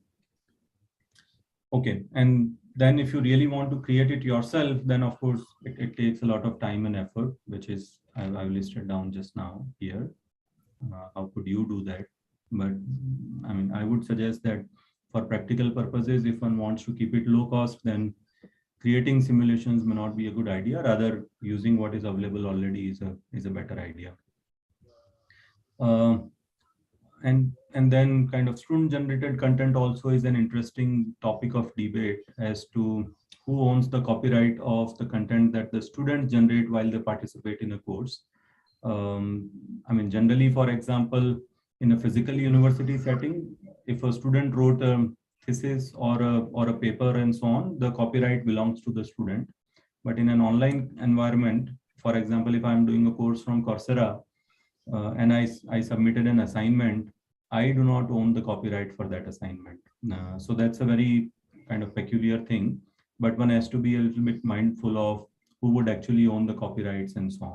Okay, and then if you really want to create it yourself, then of course it takes a lot of time and effort, which is I've listed down just now here. How could you do that? But I mean, I would suggest that for practical purposes, if one wants to keep it low cost, then creating simulations may not be a good idea. Rather, using what is available already is a better idea. and then kind of student generated content also is an interesting topic of debate as to who owns the copyright of the content that the students generate while they participate in a course. I mean, generally, for example, in a physical university setting, if a student wrote a thesis or a paper and so on, the copyright belongs to the student. But in an online environment, for example, if I'm doing a course from Coursera and I submitted an assignment, I do not own the copyright for that assignment. So that's a very kind of peculiar thing, but one has to be a little bit mindful of who would actually own the copyrights and so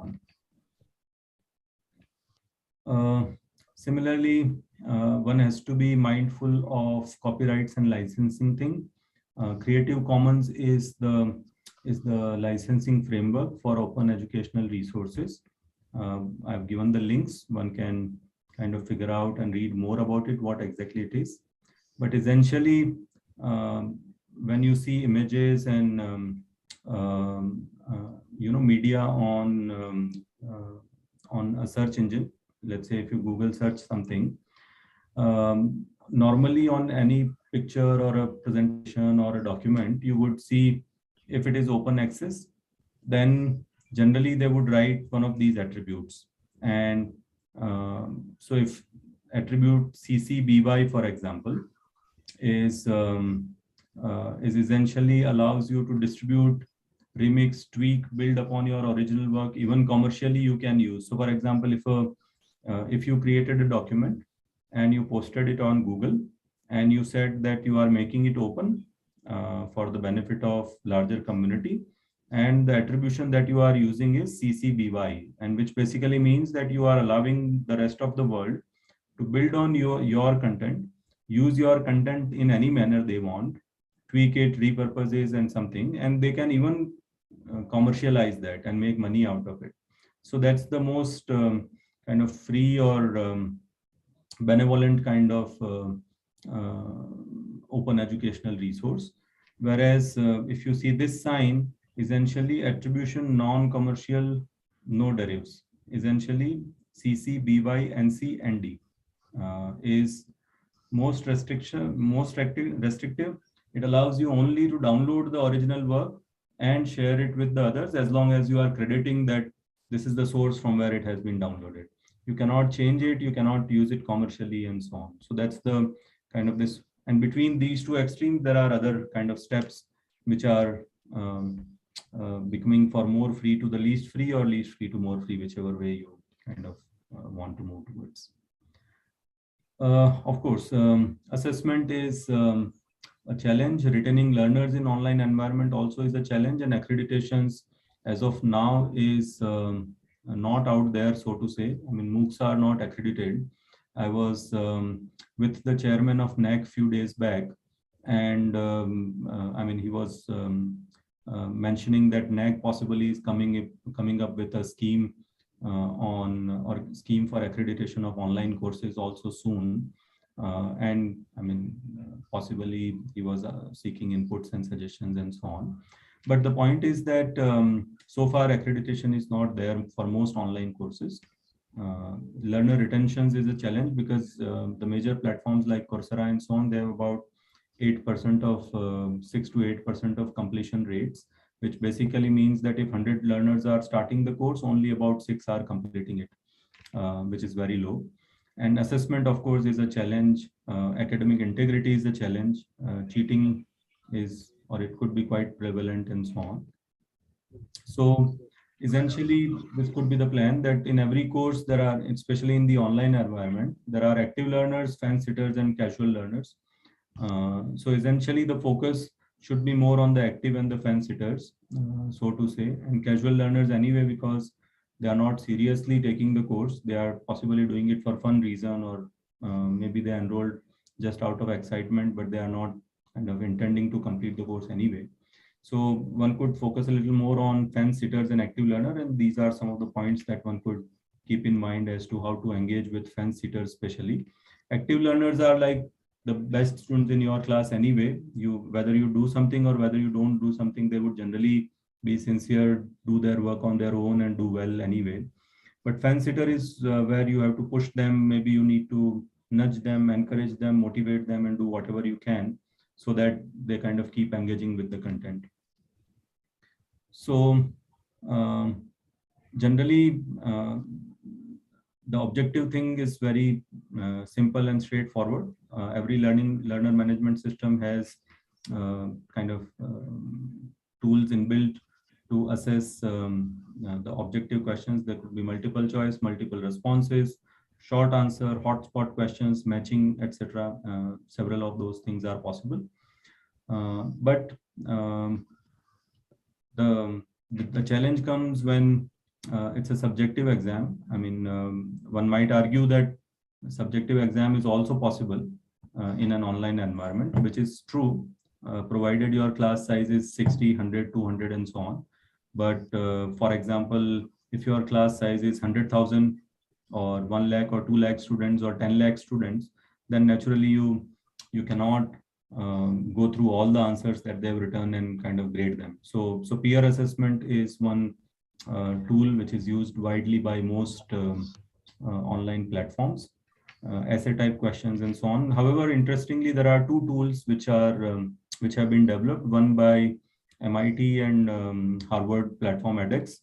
on. Similarly, one has to be mindful of copyrights and licensing thing. Creative Commons is the licensing framework for open educational resources. I've given the links. One can kind of figure out and read more about it, what exactly it is. But essentially, when you see images and media on a search engine, let's say if you Google search something, normally on any picture or a presentation or a document, you would see if it is open access, then generally they would write one of these attributes. And so if attribute CC BY, for example, is essentially allows you to distribute, remix, tweak, build upon your original work, even commercially you can use. So for example, if you created a document and you posted it on Google and you said that you are making it open for the benefit of larger community, and the attribution that you are using is CC BY, and which basically means that you are allowing the rest of the world to build on your content, use your content in any manner they want, tweak it, repurpose it and something, and they can even commercialize that and make money out of it. So that's the most kind of free or benevolent kind of open educational resource. Whereas if you see this sign, essentially attribution non-commercial, no derivatives, essentially CC BY NC ND is most restrictive. It allows you only to download the original work and share it with the others, as long as you are crediting that this is the source from where it has been downloaded. You cannot change it, you cannot use it commercially and so on. So that's the kind of this, and between these two extremes, there are other kind of steps which are becoming for more free to the least free or least free to more free, whichever way you kind of want to move towards. Of course, assessment is a challenge. Retaining learners in online environment also is a challenge, and accreditations as of now is not out there, so to say. I mean, MOOCs are not accredited. I was with the chairman of NAC few days back, and I mean, he was mentioning that NAC possibly is coming up with a scheme scheme for accreditation of online courses also soon. And I mean, possibly he was seeking inputs and suggestions and so on. But the point is that so far accreditation is not there for most online courses. Learner retentions is a challenge because the major platforms like Coursera and so on, they have about 8% of 6 to 8% of completion rates, which basically means that if 100 learners are starting the course, only about 6 are completing it, which is very low. And assessment, of course, is a challenge. Academic integrity is a challenge. Cheating is, or it could be quite prevalent and so on. So essentially, this could be the plan that in every course there are, especially in the online environment, there are active learners, fence sitters, and casual learners. So essentially, the focus should be more on the active and the fence sitters, so to say, and casual learners anyway, because they are not seriously taking the course. They are possibly doing it for fun reason, or maybe they enrolled just out of excitement, but they are not kind of intending to complete the course anyway. So one could focus a little more on fence sitters and active learner, and these are some of the points that one could keep in mind as to how to engage with fence sitters especially. Active learners are like the best students in your class anyway. Whether you do something or whether you don't do something, they would generally be sincere, do their work on their own and do well anyway. But fence sitter is where you have to push them. Maybe you need to nudge them, encourage them, motivate them, and do whatever you can so that they kind of keep engaging with the content. So generally, the objective thing is very simple and straightforward. Every learner management system has kind of tools inbuilt to assess the objective questions. There could be multiple choice, multiple responses, short answer, hotspot questions, matching, etc. Several of those things are possible. But the challenge comes when it's a subjective exam. I mean, one might argue that subjective exam is also possible in an online environment, which is true, provided your class size is 60, 100, 200, and so on. But for example, if your class size is 100,000 or 1 lakh or 2 lakh students or 10 lakh students, then naturally you cannot go through all the answers that they've written and kind of grade them. So peer assessment is one tool which is used widely by most online platforms, essay type questions and so on. However, interestingly, there are two tools which are which have been developed, one by MIT and Harvard platform edX,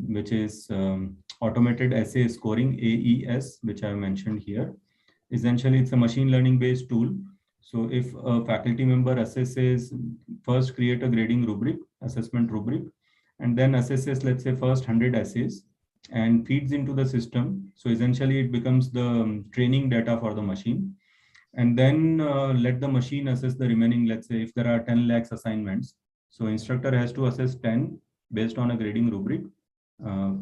which is automated essay scoring, AES, which I mentioned here. Essentially, it's a machine learning based tool. So if a faculty member assesses, first create a grading rubric, assessment rubric, and then assesses, let's say, first 100 essays and feeds into the system. So essentially it becomes the training data for the machine. And then let the machine assess the remaining, let's say if there are 10 lakhs assignments. So instructor has to assess 10 based on a grading rubric,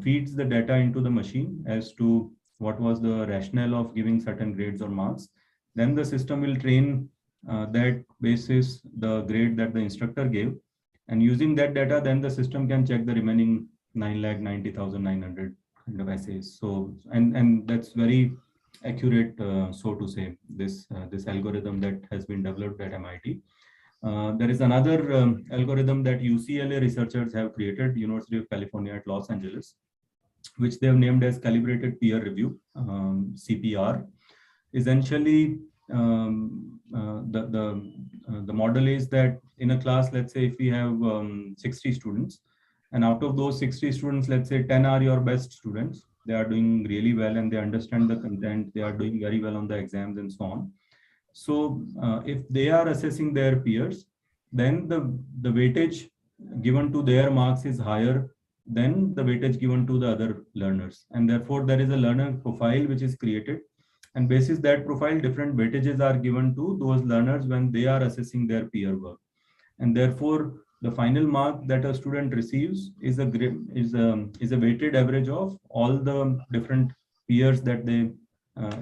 feeds the data into the machine as to what was the rationale of giving certain grades or marks. Then the system will train that basis the grade that the instructor gave. And using that data, then the system can check the remaining 9,90,900 kind of essays. So, and that's very accurate, so to say, this algorithm that has been developed at MIT. There is another algorithm that UCLA researchers have created, University of California at Los Angeles, which they have named as Calibrated Peer Review, CPR. Essentially, the model is that in a class, let's say if we have 60 students, and out of those 60 students, let's say 10 are your best students, they are doing really well and they understand the content, they are doing very well on the exams and so on. So if they are assessing their peers, then the weightage given to their marks is higher than the weightage given to the other learners. And therefore there is a learner profile which is created. And basis that profile, different weightages are given to those learners when they are assessing their peer work. And therefore, the final mark that a student receives is a weighted average of all the different peers that they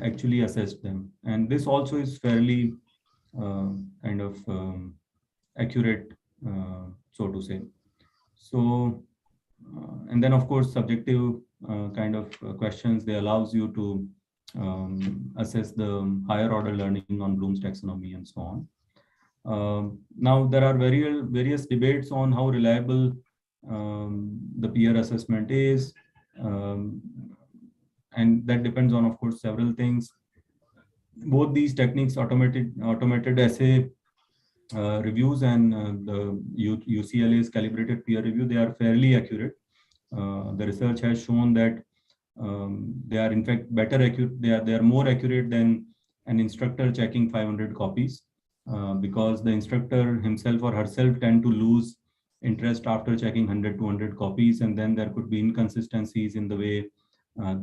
actually assessed them. And this also is fairly kind of accurate, so to say. So, and then of course, subjective kind of questions, they allows you to assess the higher order learning on Bloom's taxonomy and so on. Now there are various debates on how reliable the peer assessment is, and that depends on, of course, several things. Both these techniques, automated essay reviews and the UCLA's calibrated peer review, they are fairly accurate. The research has shown that they are in fact better accurate. They are more accurate than an instructor checking 500 copies. Because the instructor himself or herself tend to lose interest after checking 100 to 200 copies, and then there could be inconsistencies in the way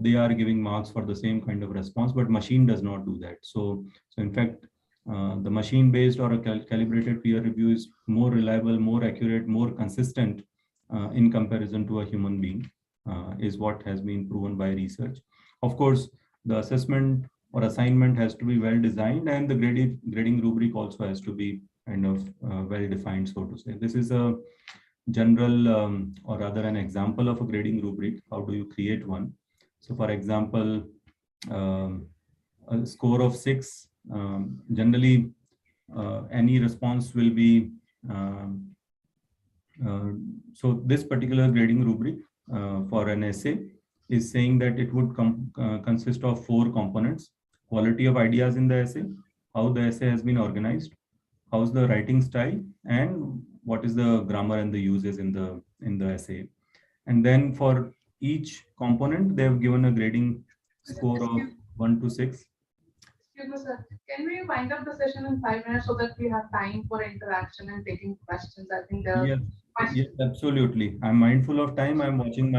they are giving marks for the same kind of response, but machine does not do that. So in fact, the machine-based or a calibrated peer review is more reliable, more accurate, more consistent in comparison to a human being, is what has been proven by research. Of course, the assessment or assignment has to be well designed, and the grading rubric also has to be kind of well defined, so to say. This is a general or rather an example of a grading rubric. How do you create one? So for example, a score of 6, generally any response will be, so this particular grading rubric for an essay is saying that it would consist of 4 components. quality of ideas in the essay, how the essay has been organized, how's the writing style, and what is the grammar and the uses in the essay. And then for each component, they have given a grading score of 1 to 6. Excuse me, sir. Can we wind up the session in 5 minutes so that we have time for interaction and taking questions? I think there are Yes, questions. yes, absolutely. I'm mindful of time. I'm watching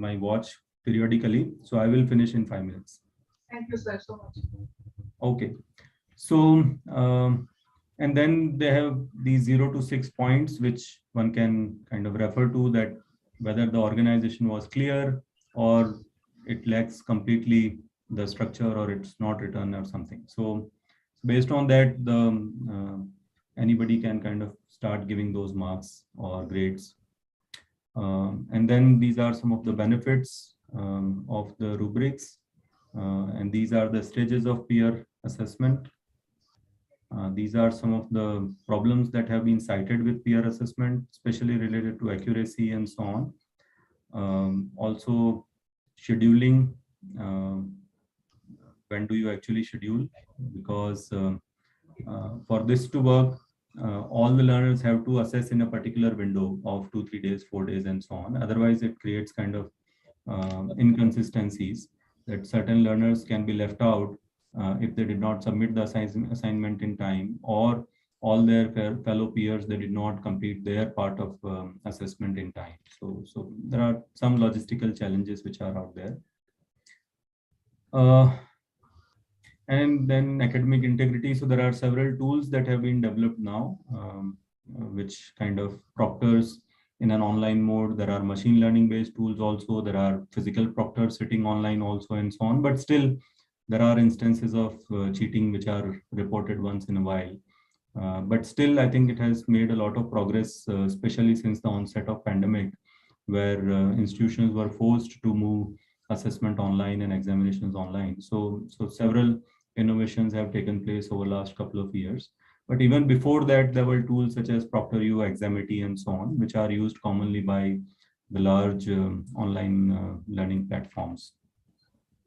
my watch periodically, so I will finish in 5 minutes. Thank you, sir, so much. Okay. So, and then they have these 0 to 6 points, which one can kind of refer to, that whether the organization was clear or it lacks completely the structure or it's not written or something. So based on that, anybody can kind of start giving those marks or grades. And then these are some of the benefits of the rubrics. And these are the stages of peer assessment. These are some of the problems that have been cited with peer assessment, especially related to accuracy and so on. Also, scheduling. When do you actually schedule? Because for this to work, all the learners have to assess in a particular window of 2-3 days, 4 days, and so on. Otherwise, it creates kind of inconsistencies that certain learners can be left out if they did not submit the assignment in time, or all their fellow peers, they did not complete their part of assessment in time. So there are some logistical challenges which are out there. And then academic integrity. So there are several tools that have been developed now, which kind of proctors in an online mode. There are machine learning based tools also. There are physical proctors sitting online also, and so on. But still, there are instances of cheating which are reported once in a while. But still, I think it has made a lot of progress, especially since the onset of pandemic, where institutions were forced to move assessment online and examinations online. So several innovations have taken place over the last couple of years. But even before that, there were tools such as ProctorU, Examity, and so on, which are used commonly by the large online learning platforms.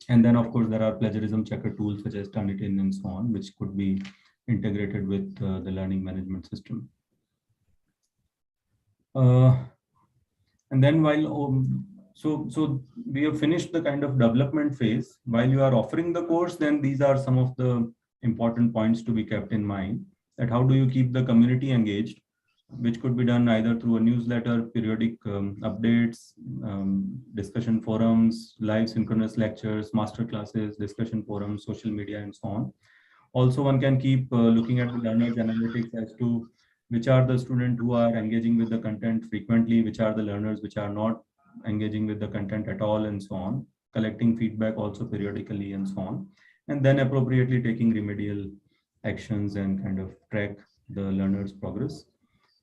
And then, of course, there are plagiarism checker tools such as Turnitin and so on, which could be integrated with the learning management system. And then while so we have finished the kind of development phase. While you are offering the course, then these are some of the important points to be kept in mind, that how do you keep the community engaged, which could be done either through a newsletter, periodic updates, discussion forums, live synchronous lectures, master classes, discussion forums, social media, and so on. Also, one can keep looking at the learners analytics as to which are the students who are engaging with the content frequently, which are the learners which are not engaging with the content at all, and so on, collecting feedback also periodically, and so on, and then appropriately taking remedial actions and kind of track the learners' progress.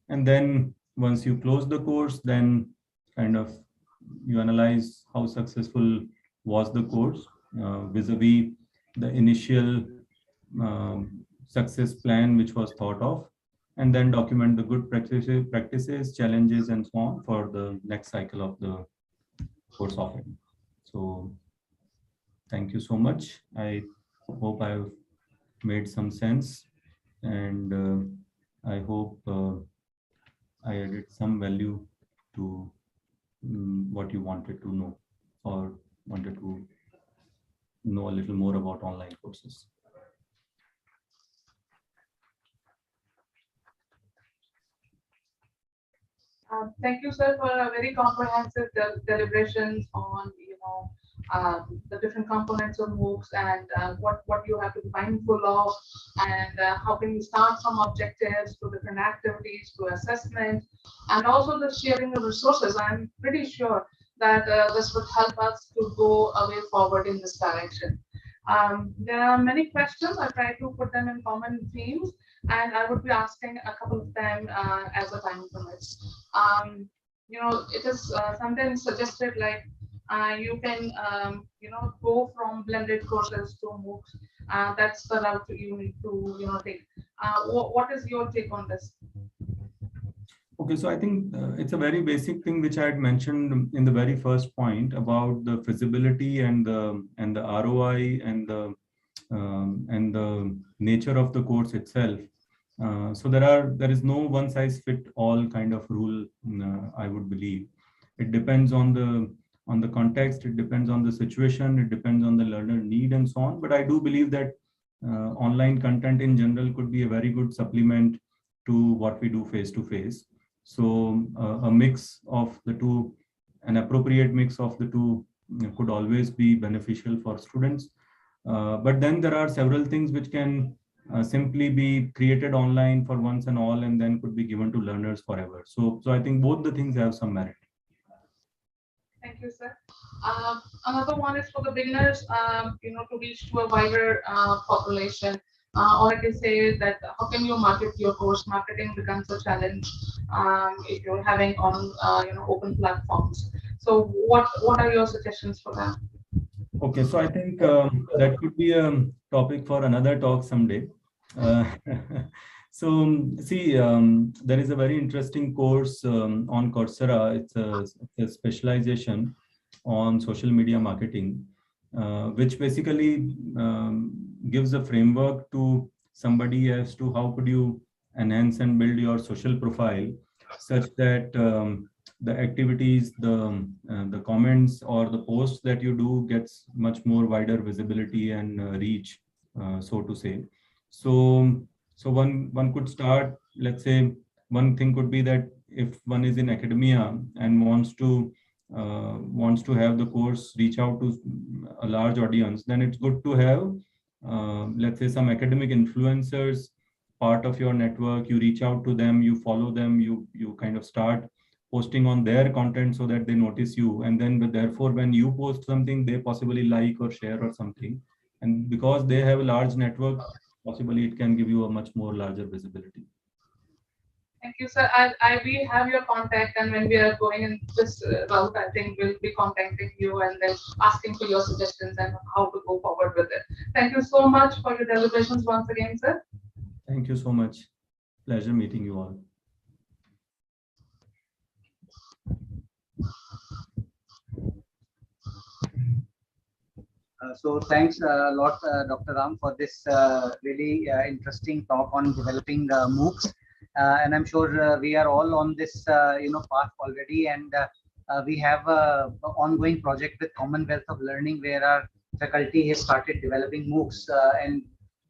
And then once you close the course, then kind of you analyze how successful was the course vis-a-vis the initial success plan which was thought of, and then document the good practices, challenges, and so on for the next cycle of the course offering. So thank you so much. I hope I've made some sense, and I hope I added some value to what you wanted to know or wanted to know a little more about online courses. Thank you, sir, for a very comprehensive deliberations on, the different components of MOOCs and what you have to be mindful of, and how can you start from objectives to different activities to assessment, and also the sharing of resources. I'm pretty sure that this would help us to go a way forward in this direction. There are many questions. I try to put them in common themes, and I would be asking a couple of them as the time permits. It is sometimes suggested like you can, go from blended courses to MOOCs. That's the route you need to, take. What is your take on this? Okay, so I think it's a very basic thing which I had mentioned in the very first point about the feasibility and the ROI and the and the nature of the course itself. So there is no one size fit all kind of rule. I would believe it depends on the context, it depends on the situation, it depends on the learner need and so on. But I do believe that online content in general could be a very good supplement to what we do face to face. So a mix of the two, an appropriate mix of the two could always be beneficial for students. But then there are several things which can simply be created online for once and all, and then could be given to learners forever. So I think both the things have some merit. Thank you, sir. Another one is for the beginners, to reach to a wider population. Or I can say that how can you market your course? Marketing becomes a challenge if you're having on open platforms. So what are your suggestions for that? Okay, so I think that could be a topic for another talk someday. Uh, so see, there is a very interesting course on Coursera. It's a specialization on social media marketing, which basically gives a framework to somebody as to how could you enhance and build your social profile such that the activities, the comments or the posts that you do gets much more wider visibility and reach, so to say. So one could start, let's say, one thing could be that if one is in academia and wants to have the course reach out to a large audience, then it's good to have, let's say, some academic influencers part of your network. You reach out to them, you follow them, you kind of start posting on their content so that they notice you, and then therefore when you post something, they possibly like or share or something, and because they have a large network, possibly it can give you a much more larger visibility. Thank you, sir. We have your contact, and when we are going in this route, I think we'll be contacting you and then asking for your suggestions and how to go forward with it. Thank you so much for your deliberations once again, sir. Thank you so much. Pleasure meeting you all. So thanks a lot, Dr. Ram, for this really interesting talk on developing MOOCs. And I'm sure we are all on this path already, and we have an ongoing project with Commonwealth of Learning where our faculty has started developing MOOCs, and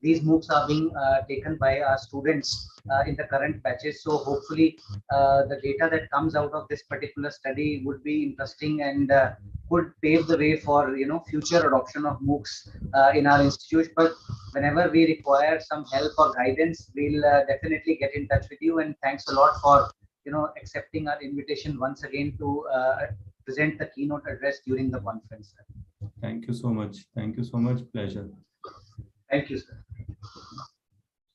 these MOOCs are being taken by our students in the current batches. So hopefully the data that comes out of this particular study would be interesting and could pave the way for future adoption of MOOCs in our institute. But whenever we require some help or guidance, we'll definitely get in touch with you. And thanks a lot for accepting our invitation once again to present the keynote address during the conference. Thank you so much. Thank you so much. Pleasure. Thank you, sir.